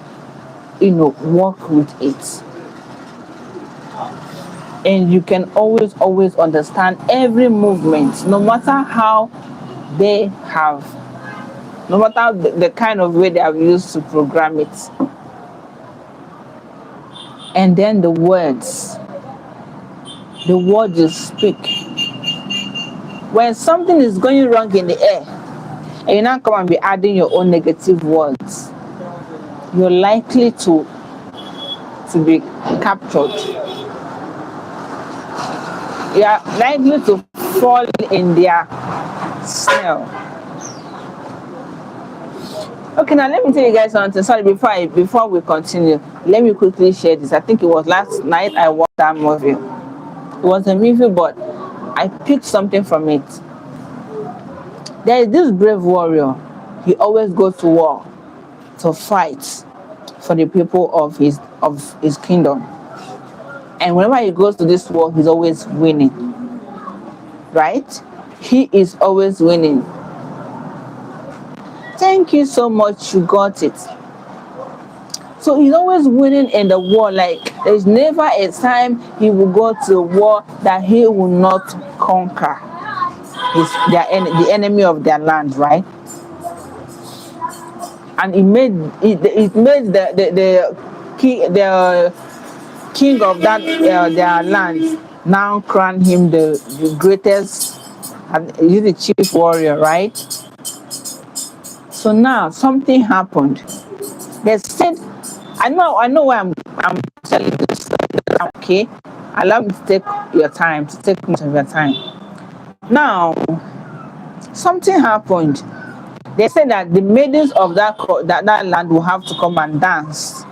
work with it. And you can always understand every movement, no matter how they have, no matter the kind of way they have used to program it. And then the words you speak. When something is going wrong in the air, and you now come and be adding your own negative words, you're likely to be captured. You are likely to fall in their snare. Okay, now let me tell you guys something. Sorry, before we continue, let me quickly share this. I think it was last night I watched that movie. It was a movie, but I picked something from it. There is this brave warrior. He always goes to war to fight for the people of his kingdom. And whenever he goes to this war, he's always winning, right? He is always winning. Thank you so much, you got it. So he's always winning in the war. Like there's never a time he will go to a war that he will not conquer the enemy of their land, right? And it made the king of that their land now crown him the greatest, and he's the chief warrior, right? So now something happened. They said, I know why I'm telling this story, okay? Allow me to take your time, to take much of your time. Now, something happened. They said that the maidens of that land will have to come and dance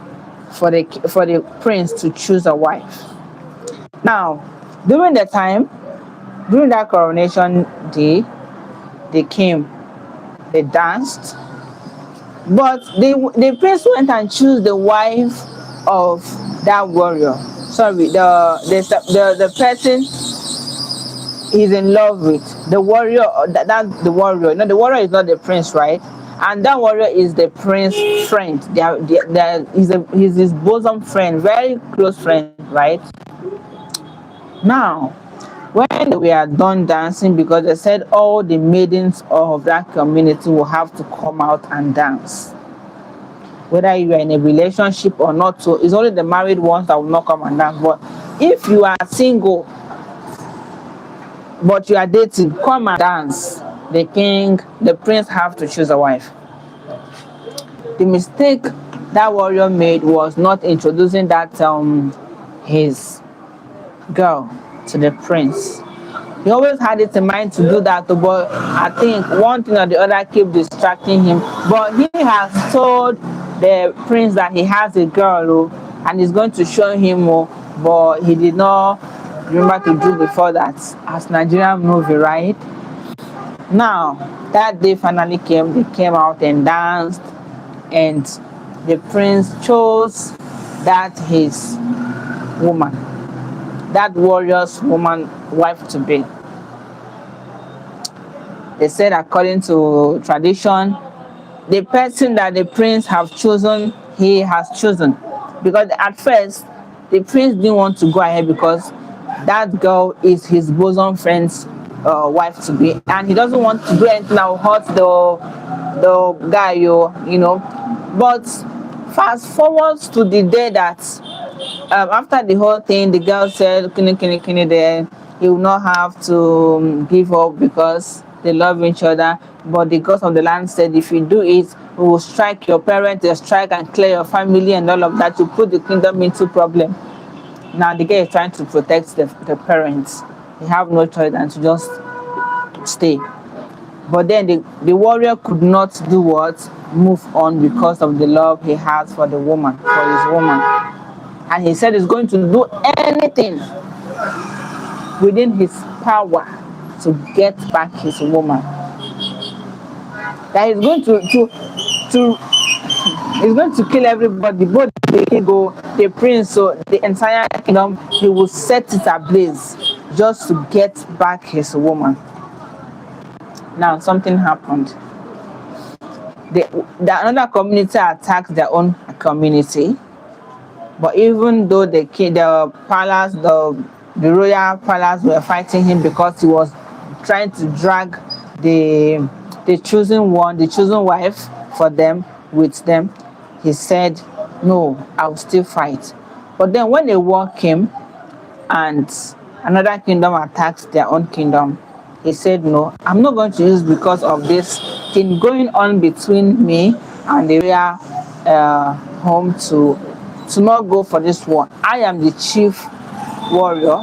for the prince to choose a wife. Now, during the time, during that coronation day, they came, they danced, but the prince went and chose the wife of that warrior. Sorry, the person he's in love with, the warrior, that the warrior. No, the warrior is not the prince, right? And that warrior is the prince's friend. He's his bosom friend, very close friend, right? Now, when we are done dancing, because they said all the maidens of that community will have to come out and dance, whether you are in a relationship or not. So it's only the married ones that will not come and dance. But if you are single but you are dating, come and dance. The prince have to choose a wife. The mistake that warrior made was not introducing that his girl to the prince. He always had it in mind to do that, but I think one thing or the other keep distracting him. But he has told the prince that he has a girl, and he's going to show him more, but he did not remember to do before that, as Nigerian movie, right? Now, that day finally came, they came out and danced, and the prince chose that his woman, that warrior's woman, wife to be. They said according to tradition, the person that the prince have chosen, he has chosen. Because at first, the prince didn't want to go ahead because that girl is his bosom friend's wife to be, and he doesn't want to do anything that will hurt the guy, you know. But fast forward to the day that after the whole thing, the girl said, kini there, he will not have to give up because they love each other. But the gods of the land said, if you do it, we will strike your parents, they'll strike and clear your family and all of that, to put the kingdom into problem. Now the girl is trying to protect the parents. They have no choice than to just stay. But then the warrior could not do what? Move on, because of the love he has for the woman, for his woman. And he said he's going to do anything within his power to get back his woman. That he's going he's going to kill everybody, both the ego, the prince, so the entire kingdom. He will set it ablaze just to get back his woman. Now something happened. The another community attacked their own community. But even though the palace, the royal palace were fighting him because he was trying to drag the chosen one, the chosen wife for them, with them, he said, no, I'll still fight. But then when the war came and another kingdom attacked their own kingdom, he said, no, I'm not going to use because of this thing going on between me and the royal home to not go for this war. I am the chief warrior,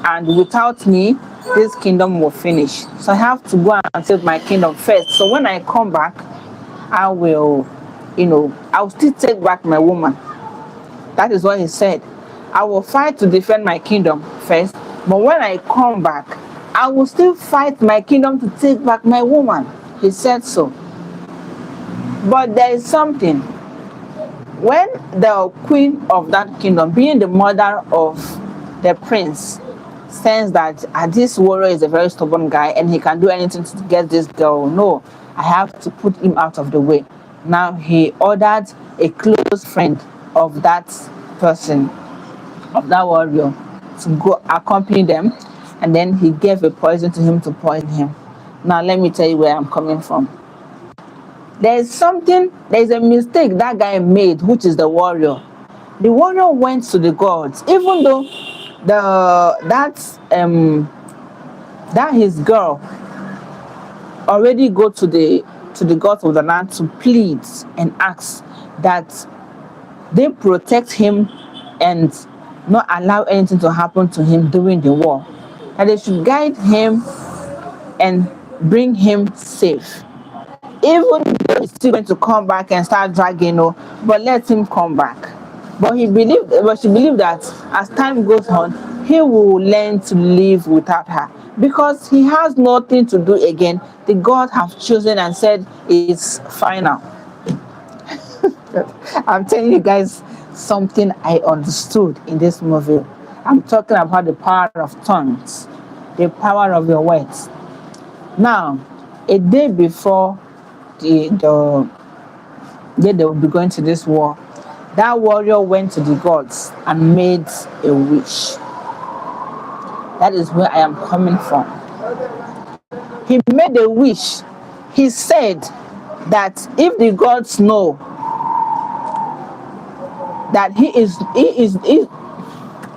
and without me, this kingdom will finish. So I have to go and save my kingdom first. So when I come back, I will, I'll still take back my woman. That is what he said. I will fight to defend my kingdom first, but when I come back, I will still fight my kingdom to take back my woman. He said so. But there is something. When the queen of that kingdom, being the mother of the prince, sense that this warrior is a very stubborn guy and he can do anything to get this girl, no, I have to put him out of the way. Now he ordered a close friend of that person, of that warrior, to go accompany them, and then he gave a poison to him to poison him. Now let me tell you where I'm coming from. There's a mistake that guy made, which is the warrior. The warrior went to the gods, even though that his girl already go to the gods of the land to plead and ask that they protect him and not allow anything to happen to him during the war. That they should guide him and bring him safe. Even though he's still going to come back and start dragging, but let him come back. But she believed that as time goes on, he will learn to live without her because he has nothing to do again. The God have chosen and said it's final. I'm telling you guys something I understood in this movie. I'm talking about the power of tongues, the power of your words. Now, a day before the day they will be going to this war, that warrior went to the gods and made a wish. That is where I am coming from. He made a wish. He said that if the gods know that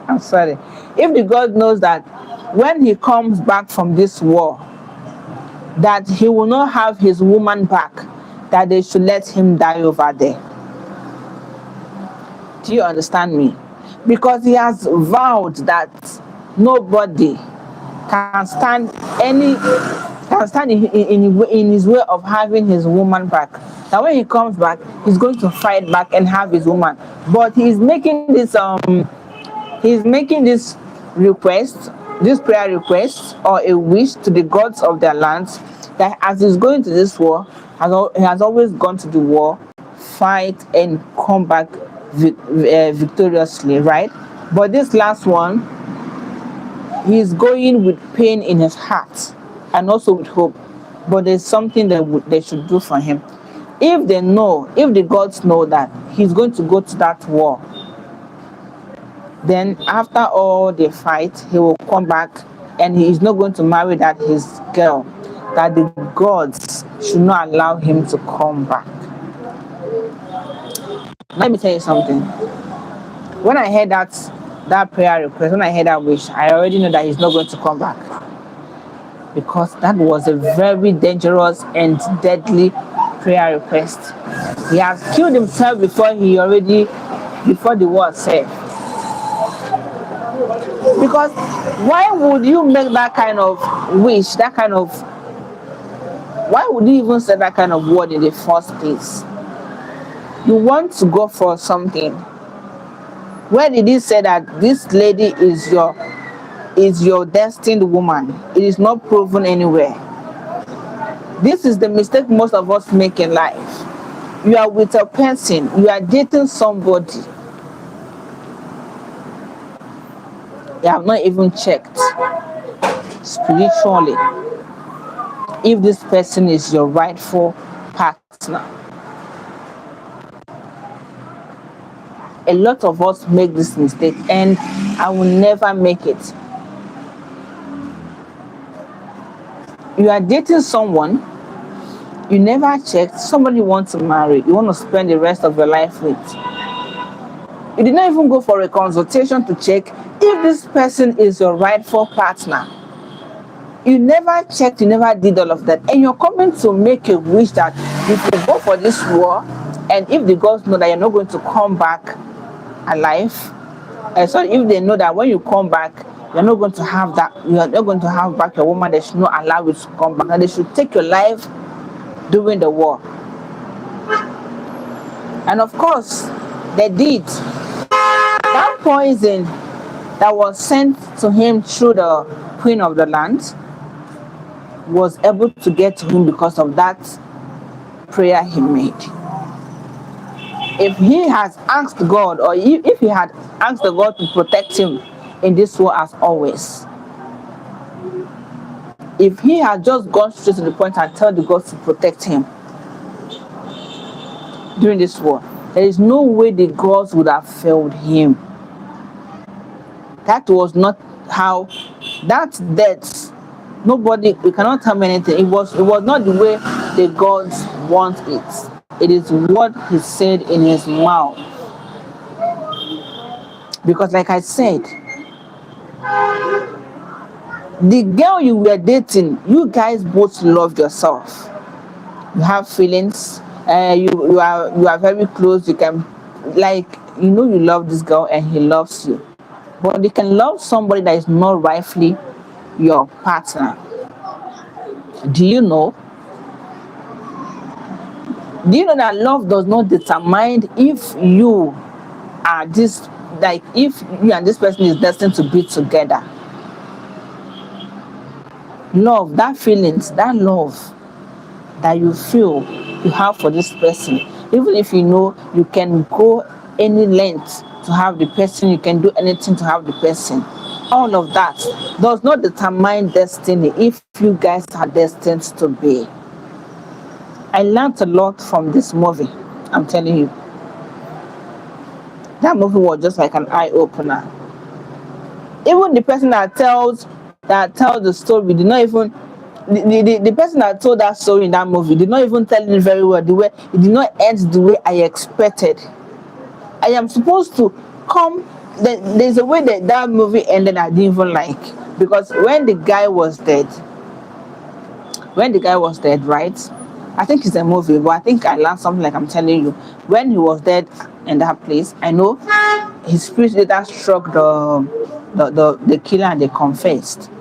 I'm sorry, if the God knows that when he comes back from this war, that he will not have his woman back, that they should let him die over there. Do you understand me? Because he has vowed that nobody can stand in his way of having his woman back. That when he comes back, he's going to fight back and have his woman. But he's making this request, this prayer request or a wish to the gods of their lands, that as he's going to this war, he has always gone to the war, fight and come back victoriously, right? But this last one, he's going with pain in his heart and also with hope. But there's something that they should do for him. If the gods know that he's going to go to that war, then after all the fight, he will come back and he is not going to marry that his girl, that the gods should not allow him to come back. Let me tell you something. When I heard that prayer request, when I heard that wish, I already know that he's not going to come back, because that was a very dangerous and deadly prayer request. He has killed himself before the war said. Because why would you make that kind of wish, why would you even say that kind of word in the first place? You want to go for something. Where did he say that this lady is your destined woman? It is not proven anywhere. This is the mistake most of us make in life. You are with a person, you are dating somebody. You have not even checked spiritually if this person is your rightful partner. A lot of us make this mistake, and I will never make it. You are dating someone, you never checked, somebody you want to marry, you want to spend the rest of your life with. You did not even go for a consultation to check if this person is your rightful partner. You never checked, you never did all of that, and you're coming to make a wish that if you go for this war, and if the gods know that you're not going to come back alive, so if they know that when you come back, you're not going to have back your woman, they should not allow you to come back, and they should take your life during the war. And of course, they did. That poison that was sent to him through the queen of the land was able to get to him because of that prayer he made. If he has asked God, or if he had asked the God to protect him in this war as always, if he had just gone straight to the point and told the God to protect him during this war, there is no way the gods would have failed him. That was not how that death. Nobody, you cannot tell me anything. It was not the way the gods want it. It is what he said in his mouth. Because like I said, the girl you were dating, you guys both loved yourself. You have feelings, you are very close. You can, like, you love this girl and he loves you, but you can love somebody that is not rightfully your partner. Do you know? Do you know that love does not determine if you are this, like, if you and this person is destined to be together? Love, that feelings, that love that you feel you have for this person, even if you know you can go any length to have the person, you can do anything to have the person, all of that does not determine destiny, if you guys are destined to be. I learned a lot from this movie. I'm telling you, that movie was just like an eye-opener. Even the person that tells the story did not even, the person that told that story in that movie did not even tell it very well. The way it did not end the way I expected. I am supposed to come. There's a way that movie ended I didn't even like, because when the guy was dead, right? I think it's a movie, but I think I learned something, like I'm telling you. When he was dead in that place, I know his spirit later struck the killer and they confessed.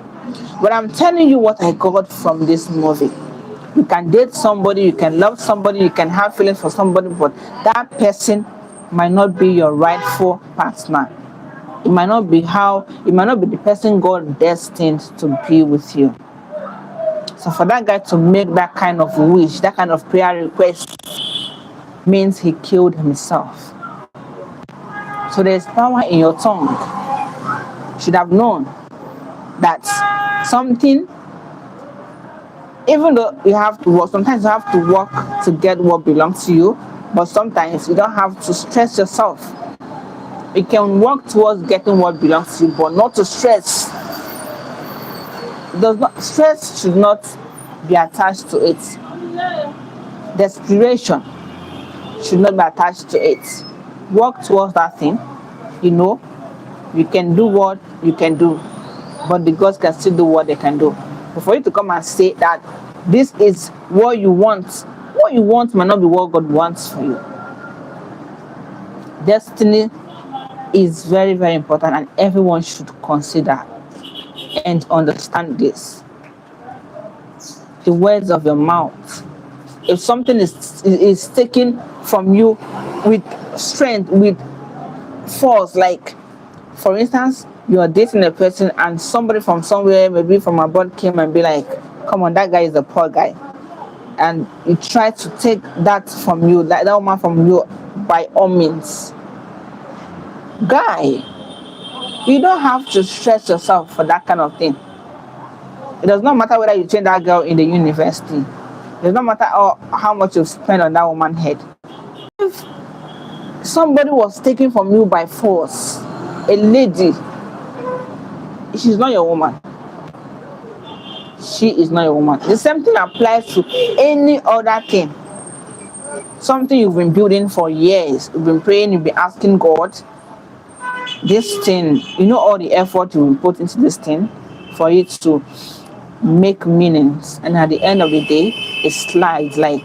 But I'm telling you what I got from this movie. You can date somebody, you can love somebody, you can have feelings for somebody, but that person might not be your rightful partner. It might not be the person God destined to be with you. So for that guy to make that kind of wish, that kind of prayer request, means he killed himself. So there's power in your tongue. You should have known that something, even though you have to work, sometimes you have to work to get what belongs to you, but sometimes you don't have to stress yourself. You can work towards getting what belongs to you, but not to stress. Stress should not be attached to it. Desperation should not be attached to it. Work towards that thing. You can do what you can do, but the gods can still do what they can do. But for you to come and say that this is what you want might not be what God wants for you. Destiny is very, very important, and everyone should consider and understand this. The words of your mouth. If something is taken from you with strength, with force, like, for instance, you are dating a person and somebody from somewhere, maybe from abroad, came and be like, come on, that guy is a poor guy, and you try to take that from you, that woman from you, by all means, guy, you don't have to stress yourself for that kind of thing. It does not matter whether you train that girl in the university. It does not matter how much you spend on that woman's head. If somebody was taken from you by force, a lady, she's not your woman. She is not your woman. The same thing applies to any other thing. Something you've been building for years. You've been praying, you've been asking God. This thing, all the effort you will put into this thing for it to make meanings, and at the end of the day, it slides, like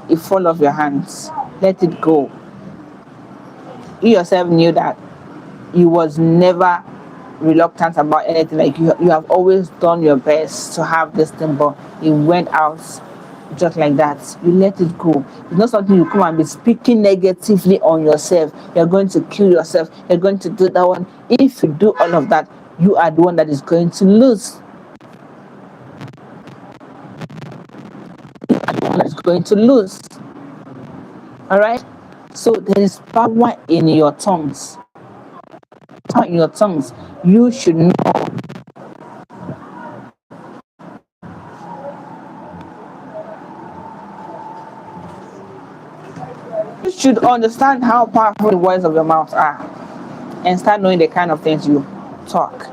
it fall off your hands. Let it go. You yourself knew that you was never reluctant about anything. Like, you have always done your best to have this thing, but it went out just like that. You let it go. It's not something you come and be speaking negatively on yourself. You're going to kill yourself. You're going to do that one. If you do all of that, you are the one that is going to lose. going to lose. All right. So there is power in your tongues. Power in your tongues. You should know. You should understand how powerful the words of your mouth are, and start knowing the kind of things you talk.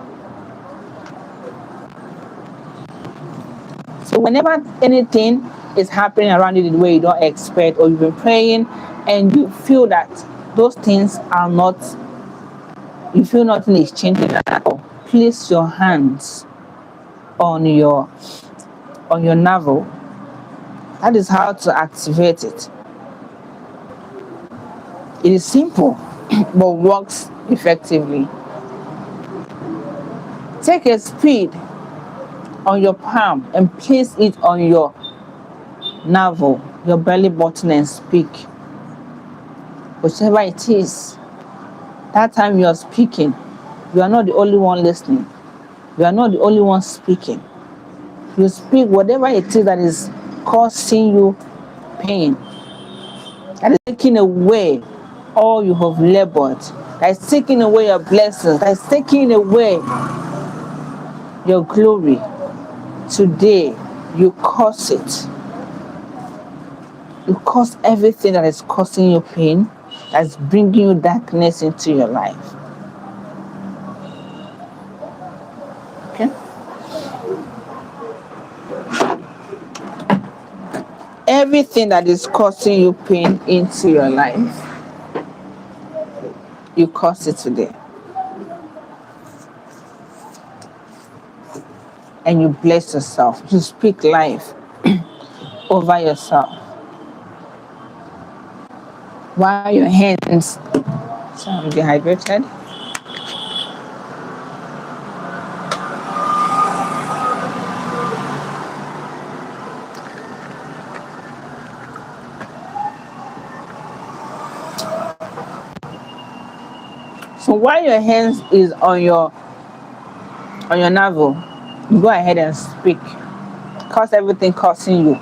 So whenever anything is happening around you the way you don't expect, or you've been praying and you feel that those things are not, you feel nothing is changing at all, place your hands on your navel. That is how to activate it. It is simple but works effectively. Take a speed on your palm and place it on your navel, your belly button, and speak. Whichever it is, that time you are speaking, you are not the only one listening. You are not the only one speaking. You speak whatever it is that is causing you pain, that is taking away all you have labored, that is taking away your blessings, that is taking away your glory. Today, you curse it. You curse everything that is causing you pain, that is bringing you darkness into your life. Okay? Everything that is causing you pain into your life, you curse it today. And you bless yourself. You speak life over yourself. While your hands, so I'm dehydrated. So while your hands is on your navel, you go ahead and speak. Cause everything causing you.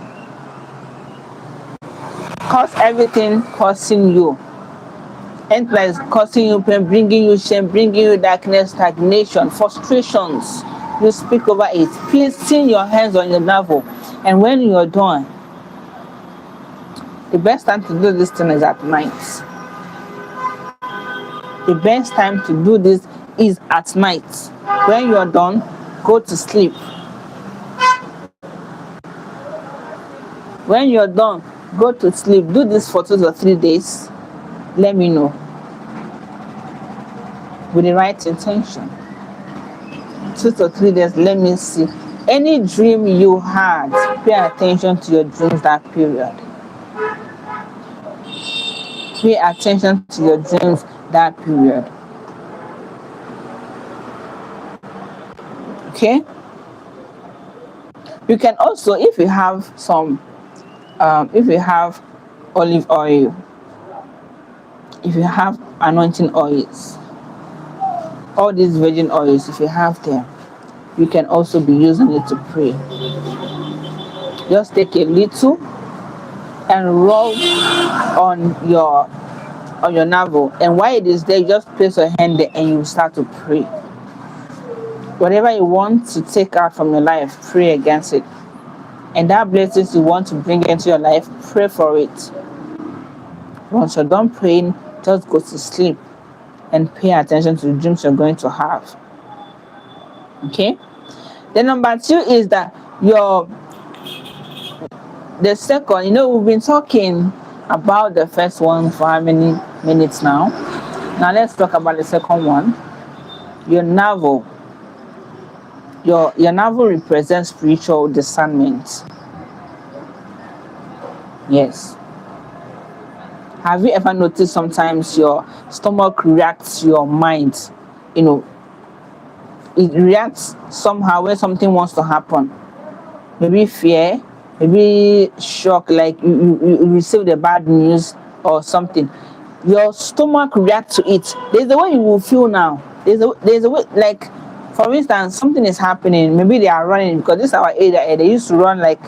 Cause everything causing you. And like causing you pain, bringing you shame, bringing you darkness, stagnation, frustrations. You speak over it. Placing your hands on your navel. And when you're done, the best time to do this thing is at night. The best time to do this is at night. When you're done, go to sleep. When you're done, go to sleep. Do this for 2 or 3 days. Let me know. With the right intention. 2 to 3 days, let me see. Any dream you had, pay attention to your dreams that period. Pay attention to your dreams that period. Okay? You can also, if you have some, if you have olive oil, if you have anointing oils, all these virgin oils, if you have them, you can also be using it to pray. Just take a little and rub on your navel, and while it is there, you just place your hand there and you start to pray. Whatever you want to take out from your life, pray against it. And that blessings you want to bring into your life, pray for it. Once you're done praying, just go to sleep and pay attention to the dreams you're going to have. Okay? Then number 2 is that the second, we've been talking about the first one for how many minutes now? Now let's talk about the second one. Your navel. Your navel represents spiritual discernment. Yes. Have you ever noticed sometimes your stomach reacts to your mind? It reacts somehow when something wants to happen. Maybe fear, maybe shock, like you receive the bad news or something. Your stomach reacts to it. There's a way you will feel now. There's a way, like, for instance, something is happening. Maybe they are running, because this is our area. They used to run like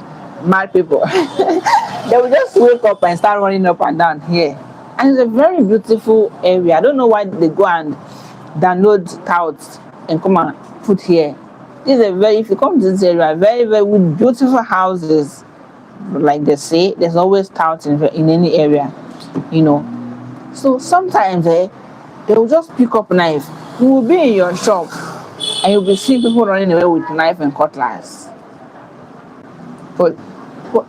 mad people. They will just wake up and start running up and down here. And it's a very beautiful area. I don't know why they go and download touts and come and put here. This is a very, if you come to this area, very, very beautiful houses. Like they say, there's always touts in any area, you know. So sometimes they will just pick up knife. You will be in your shop and you'll be seeing people running away with knife and cutlass. But,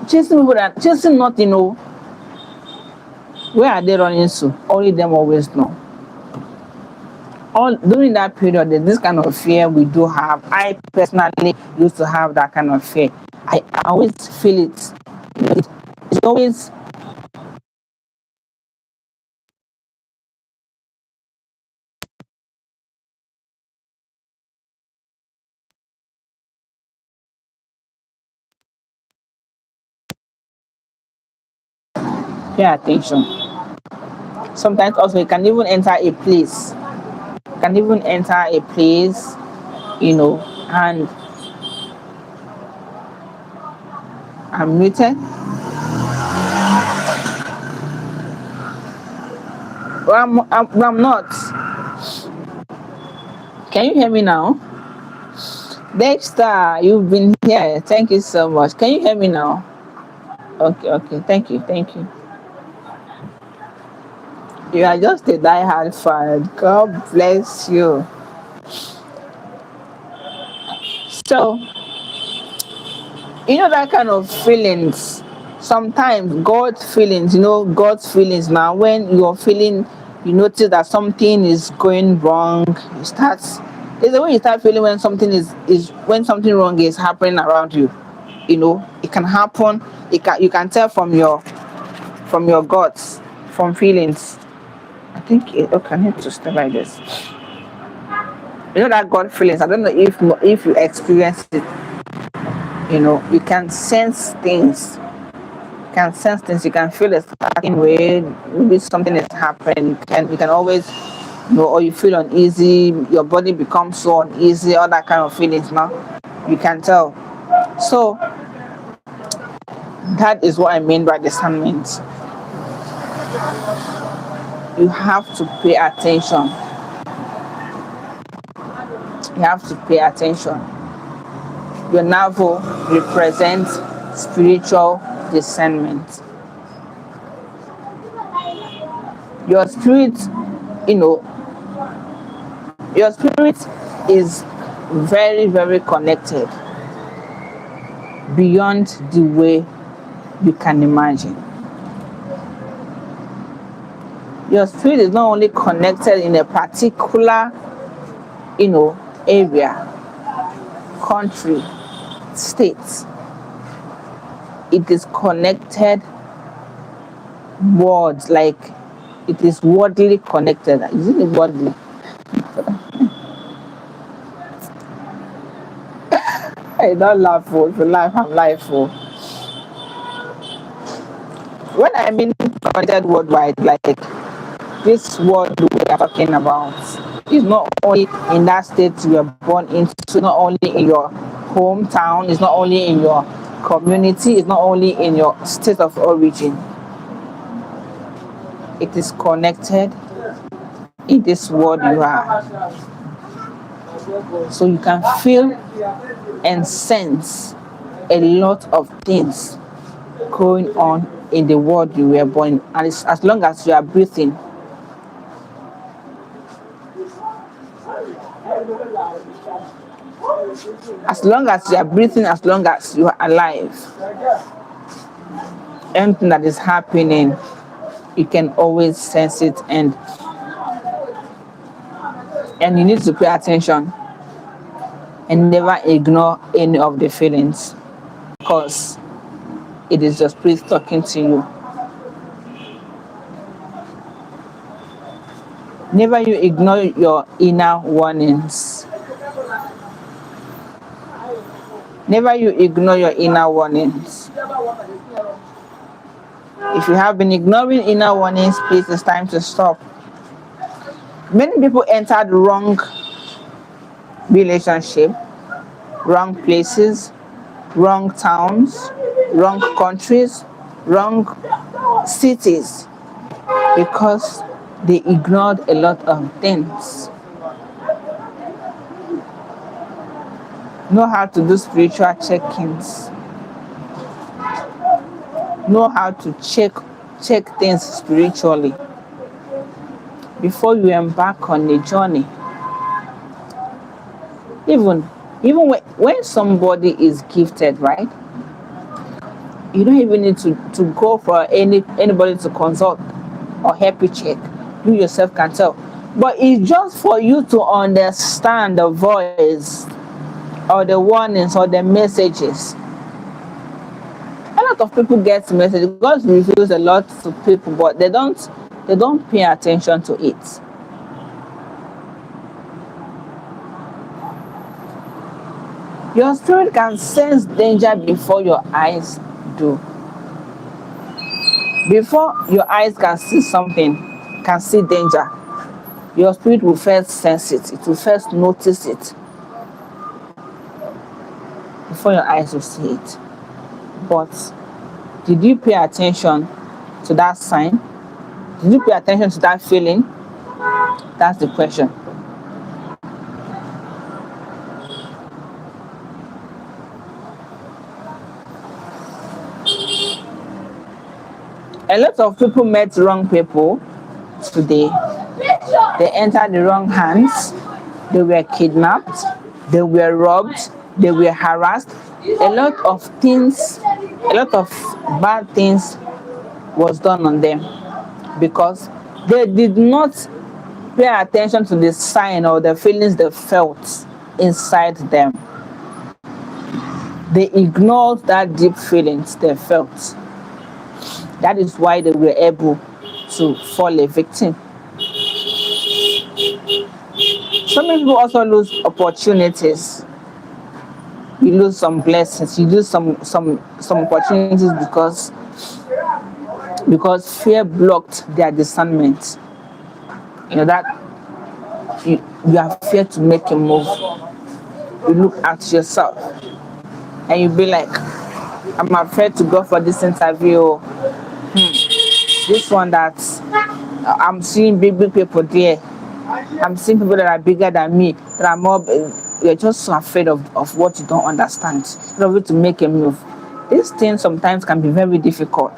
chasing people that chasing nothing, oh, where are they running to? Only them always know. All during that period, there's this kind of fear we do have. I personally used to have that kind of fear. I always feel it. It's always pay attention. Sometimes also you can even enter a place. You can even enter a place, you know, and I'm muted. Well, I'm not. Can you hear me now? Dexter, you've been here. Thank you so much. Can you hear me now? Okay, okay. Thank you, thank you. You are just a die-hard fan. God bless you. So, you know that kind of feelings. Sometimes God's feelings, God's feelings now, when you're feeling, you notice that something is going wrong, you start, there's a way you start feeling when something is when something wrong is happening around you. It can happen, you can tell from your guts, from feelings. I think okay, I need to stay like this. That God feelings. I don't know if you experience it. You can sense things. You can sense things. You can feel a starting way. Maybe something is happening. You can always, or you feel uneasy. Your body becomes so uneasy. All that kind of feelings. Now, you can tell. So that is what I mean by discernment. You have to pay attention. You have to pay attention. Your navel represents spiritual discernment. Your spirit, you know, your spirit is very, very connected beyond the way you can imagine. Your spirit is not only connected in a particular, area, country, state. It is connected words, like it is wordly connected. Is it wordly? I don't laugh for if you laugh, I'm laughing. When I mean connected worldwide, like this world we are talking about is not only in that state you were born into, not only in your hometown, it's not only in your community, it's not only in your state of origin. It is connected in this world you are. So you can feel and sense a lot of things going on in the world you were born in. And it's, as long as you are breathing, as long as you are breathing, as long as you are alive, anything that is happening, you can always sense it, and you need to pay attention and never ignore any of the feelings, because it is your spirit talking to you. Never you ignore your inner warnings. Never you ignore your inner warnings. If you have been ignoring inner warnings, please, it's time to stop. Many people entered wrong relationship, wrong places, wrong towns, wrong countries, wrong cities, because they ignored a lot of things. Know how to do spiritual check-ins, know how to check things spiritually before you embark on a journey. Even when somebody is gifted, right? You don't even need to go for anybody to consult or help you check. You yourself can tell. But it's just for you to understand the voice or the warnings or the messages. A lot of people get messages. God reveals a lot to people, but they don't pay attention to it. Your spirit can sense danger before your eyes do. Before your eyes can see something, can see danger, your spirit will first sense it. It will first notice it before your eyes will see it. But did you pay attention to that sign? Did you pay attention to that feeling? That's the question. A lot of people met wrong people today. They entered the wrong hands. They were kidnapped. They were robbed. They were harassed. A lot of things, a lot of bad things was done on them because they did not pay attention to the sign or the feelings they felt inside them. They ignored that deep feelings they felt. That is why they were able to fall a victim. So many people also lose opportunities. You lose some blessings. You lose some opportunities because fear blocked their discernment. You know that you are feared to make a move. You look at yourself and you be like, I'm afraid to go for this interview. This one that I'm seeing big people there. I'm seeing people that are bigger than me, that are more. You're just so afraid of what you don't understand. Instead of it to make a move. These things sometimes can be very difficult.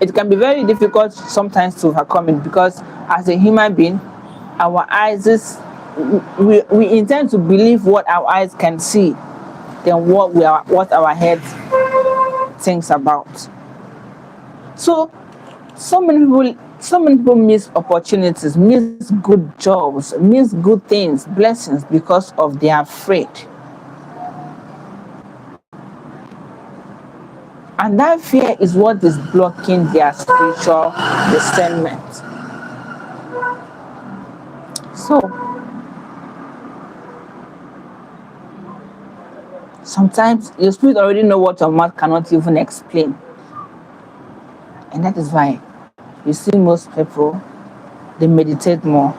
It can be very difficult sometimes to overcome it because as a human being, our eyes is we intend to believe what our eyes can see than what our head thinks about. So so many people miss opportunities, miss good jobs, miss good things, blessings because of they are afraid. And that fear is what is blocking their spiritual discernment. So sometimes your spirit already know what your mouth cannot even explain. And that is why you see most people, they meditate more.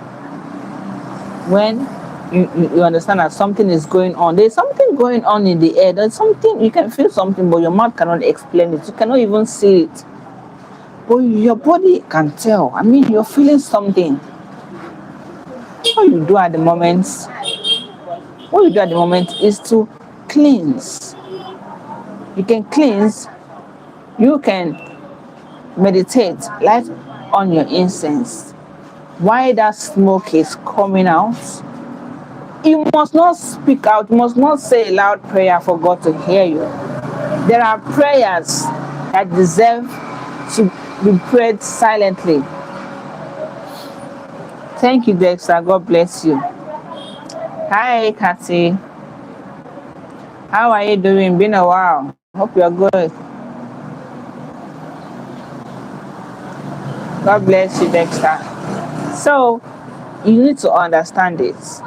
When you understand that something is going on, there's something going on in the air, there's something, you can feel something, but your mouth cannot explain it. You cannot even see it. But your body can tell. I mean, you're feeling something. What you do at the moment, what you do at the moment is to cleanse. You can cleanse, you can meditate, light on your incense. While that smoke is coming out, you must not speak out, you must not say a loud prayer for God to hear you. There are prayers that deserve to be prayed silently. Thank you, Dexter. God bless you. Hi, Kathy. How are you doing? Been a while. Hope you're good. God bless you, Dexter. So, you need to understand this.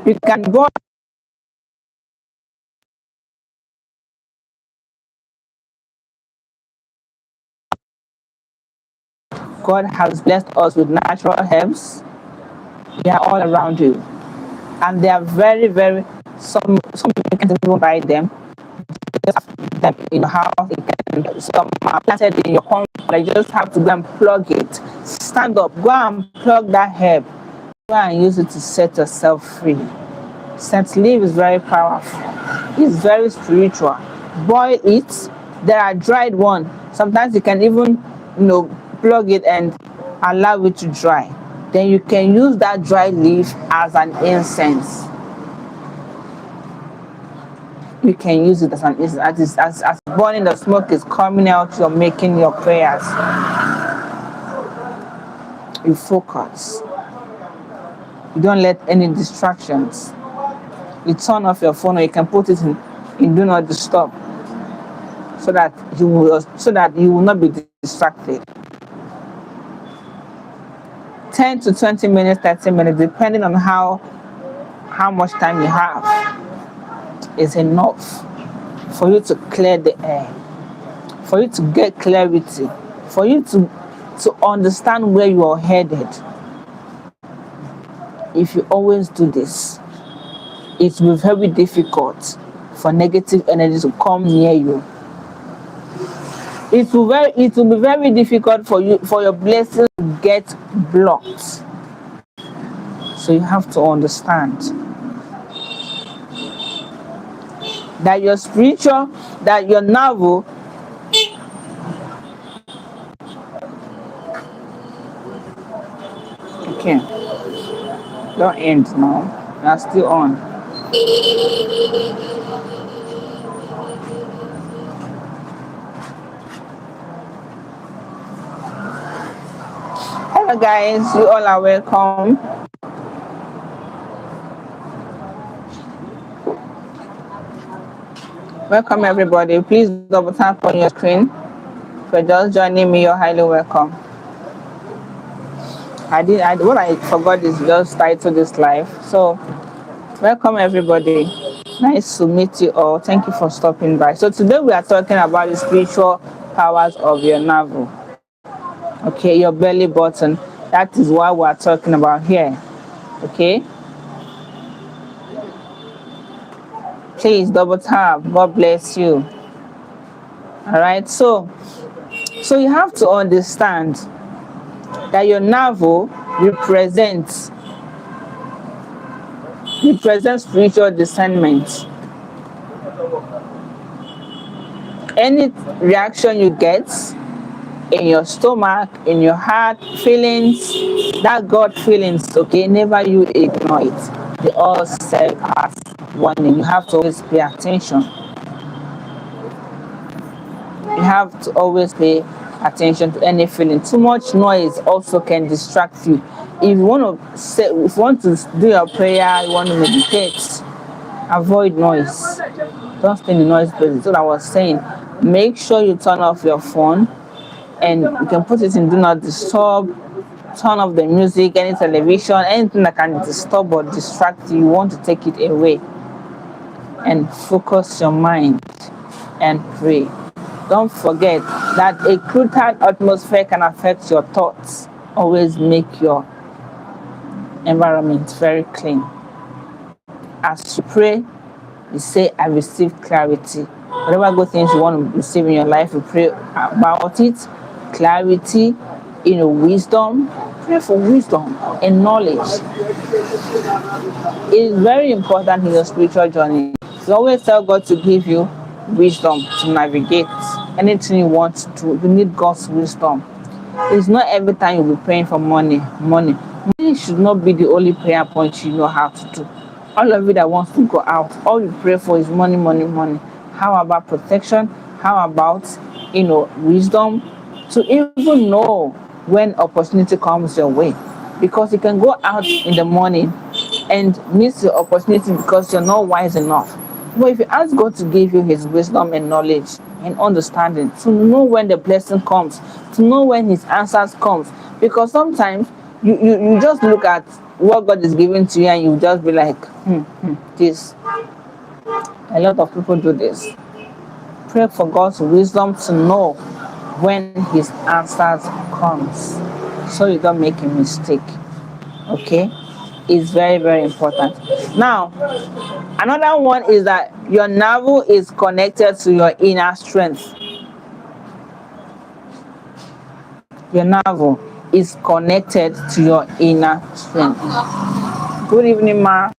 You can go. God has blessed us with natural herbs. They are all around you, and they are very, very. Some people can't even buy them. Just have them in your house. You can, some are planted in your home. You just have to go and plug it. Stand up, go and plug that herb. Go and use it to set yourself free. Scent leaf is very powerful. It's very spiritual. Boil it. There are dried one. Sometimes you can even, plug it and allow it to dry. Then you can use that dried leaf as an incense. You can use it as an incense. As burning the smoke is coming out, you're making your prayers. You focus. You don't let any distractions. You turn off your phone, or you can put it in do not disturb, so that you will not be distracted. 10 to 20 minutes, 30 minutes, depending on how much time you have, is enough for you to clear the air, for you to get clarity, for you to understand where you are headed. If you always do this, it will be very difficult for negative energy to come near you. It will be very difficult for your blessings to get blocked. So you have to understand that your navel. Okay, don't end now. You are still on. Hello guys, you all are welcome. Welcome everybody. Please double tap on your screen. If you're just joining me, you're highly welcome. What I forgot is just title this live. So welcome everybody. Nice to meet you all. Thank you for stopping by. So today we are talking about the spiritual powers of your navel. Okay, your belly button. That is what we are talking about here. Okay. Please double tap. God bless you. All right. So you have to understand that your navel represents spiritual discernment. Any reaction you get in your stomach, in your heart, feelings, that God feelings, okay, never you ignore it. They all serve as warning. You have to always pay attention. You have to always pay attention to any feeling. Too much noise also can distract you. If you want to do your prayer, you want to meditate, avoid noise. Don't stay in the noise place. That's what I was saying. Make sure you turn off your phone, and you can put it in do not disturb. Turn off the music, any television, anything that can disturb or distract you. You want to take it away and focus your mind and pray. Don't forget that a cluttered atmosphere can affect your thoughts. Always make your environment very clean. As you pray, you say, I receive clarity. Whatever good things you want to receive in your life, you pray about it. Clarity, wisdom. Pray for wisdom and knowledge. It is very important in your spiritual journey. You always tell God to give you wisdom to navigate anything you want to do. You need God's wisdom. It's not every time you'll be praying for money. Money should not be the only prayer point you know how to do. All of you that wants to go out, all you pray for is money, money, money. How about protection? How about wisdom to even know when opportunity comes your way? Because you can go out in the morning and miss your opportunity because you're not wise enough. But if you ask God to give you his wisdom and knowledge and understanding, to know when the blessing comes, to know when his answers comes, because sometimes you just look at what God is giving to you and you just be like, this. A lot of people do this. Pray for God's wisdom to know when his answers comes, so you don't make a mistake. Okay. is very, very important. Now, another one is that your navel is connected to your inner strength. Your navel is connected to your inner strength. Good evening, ma.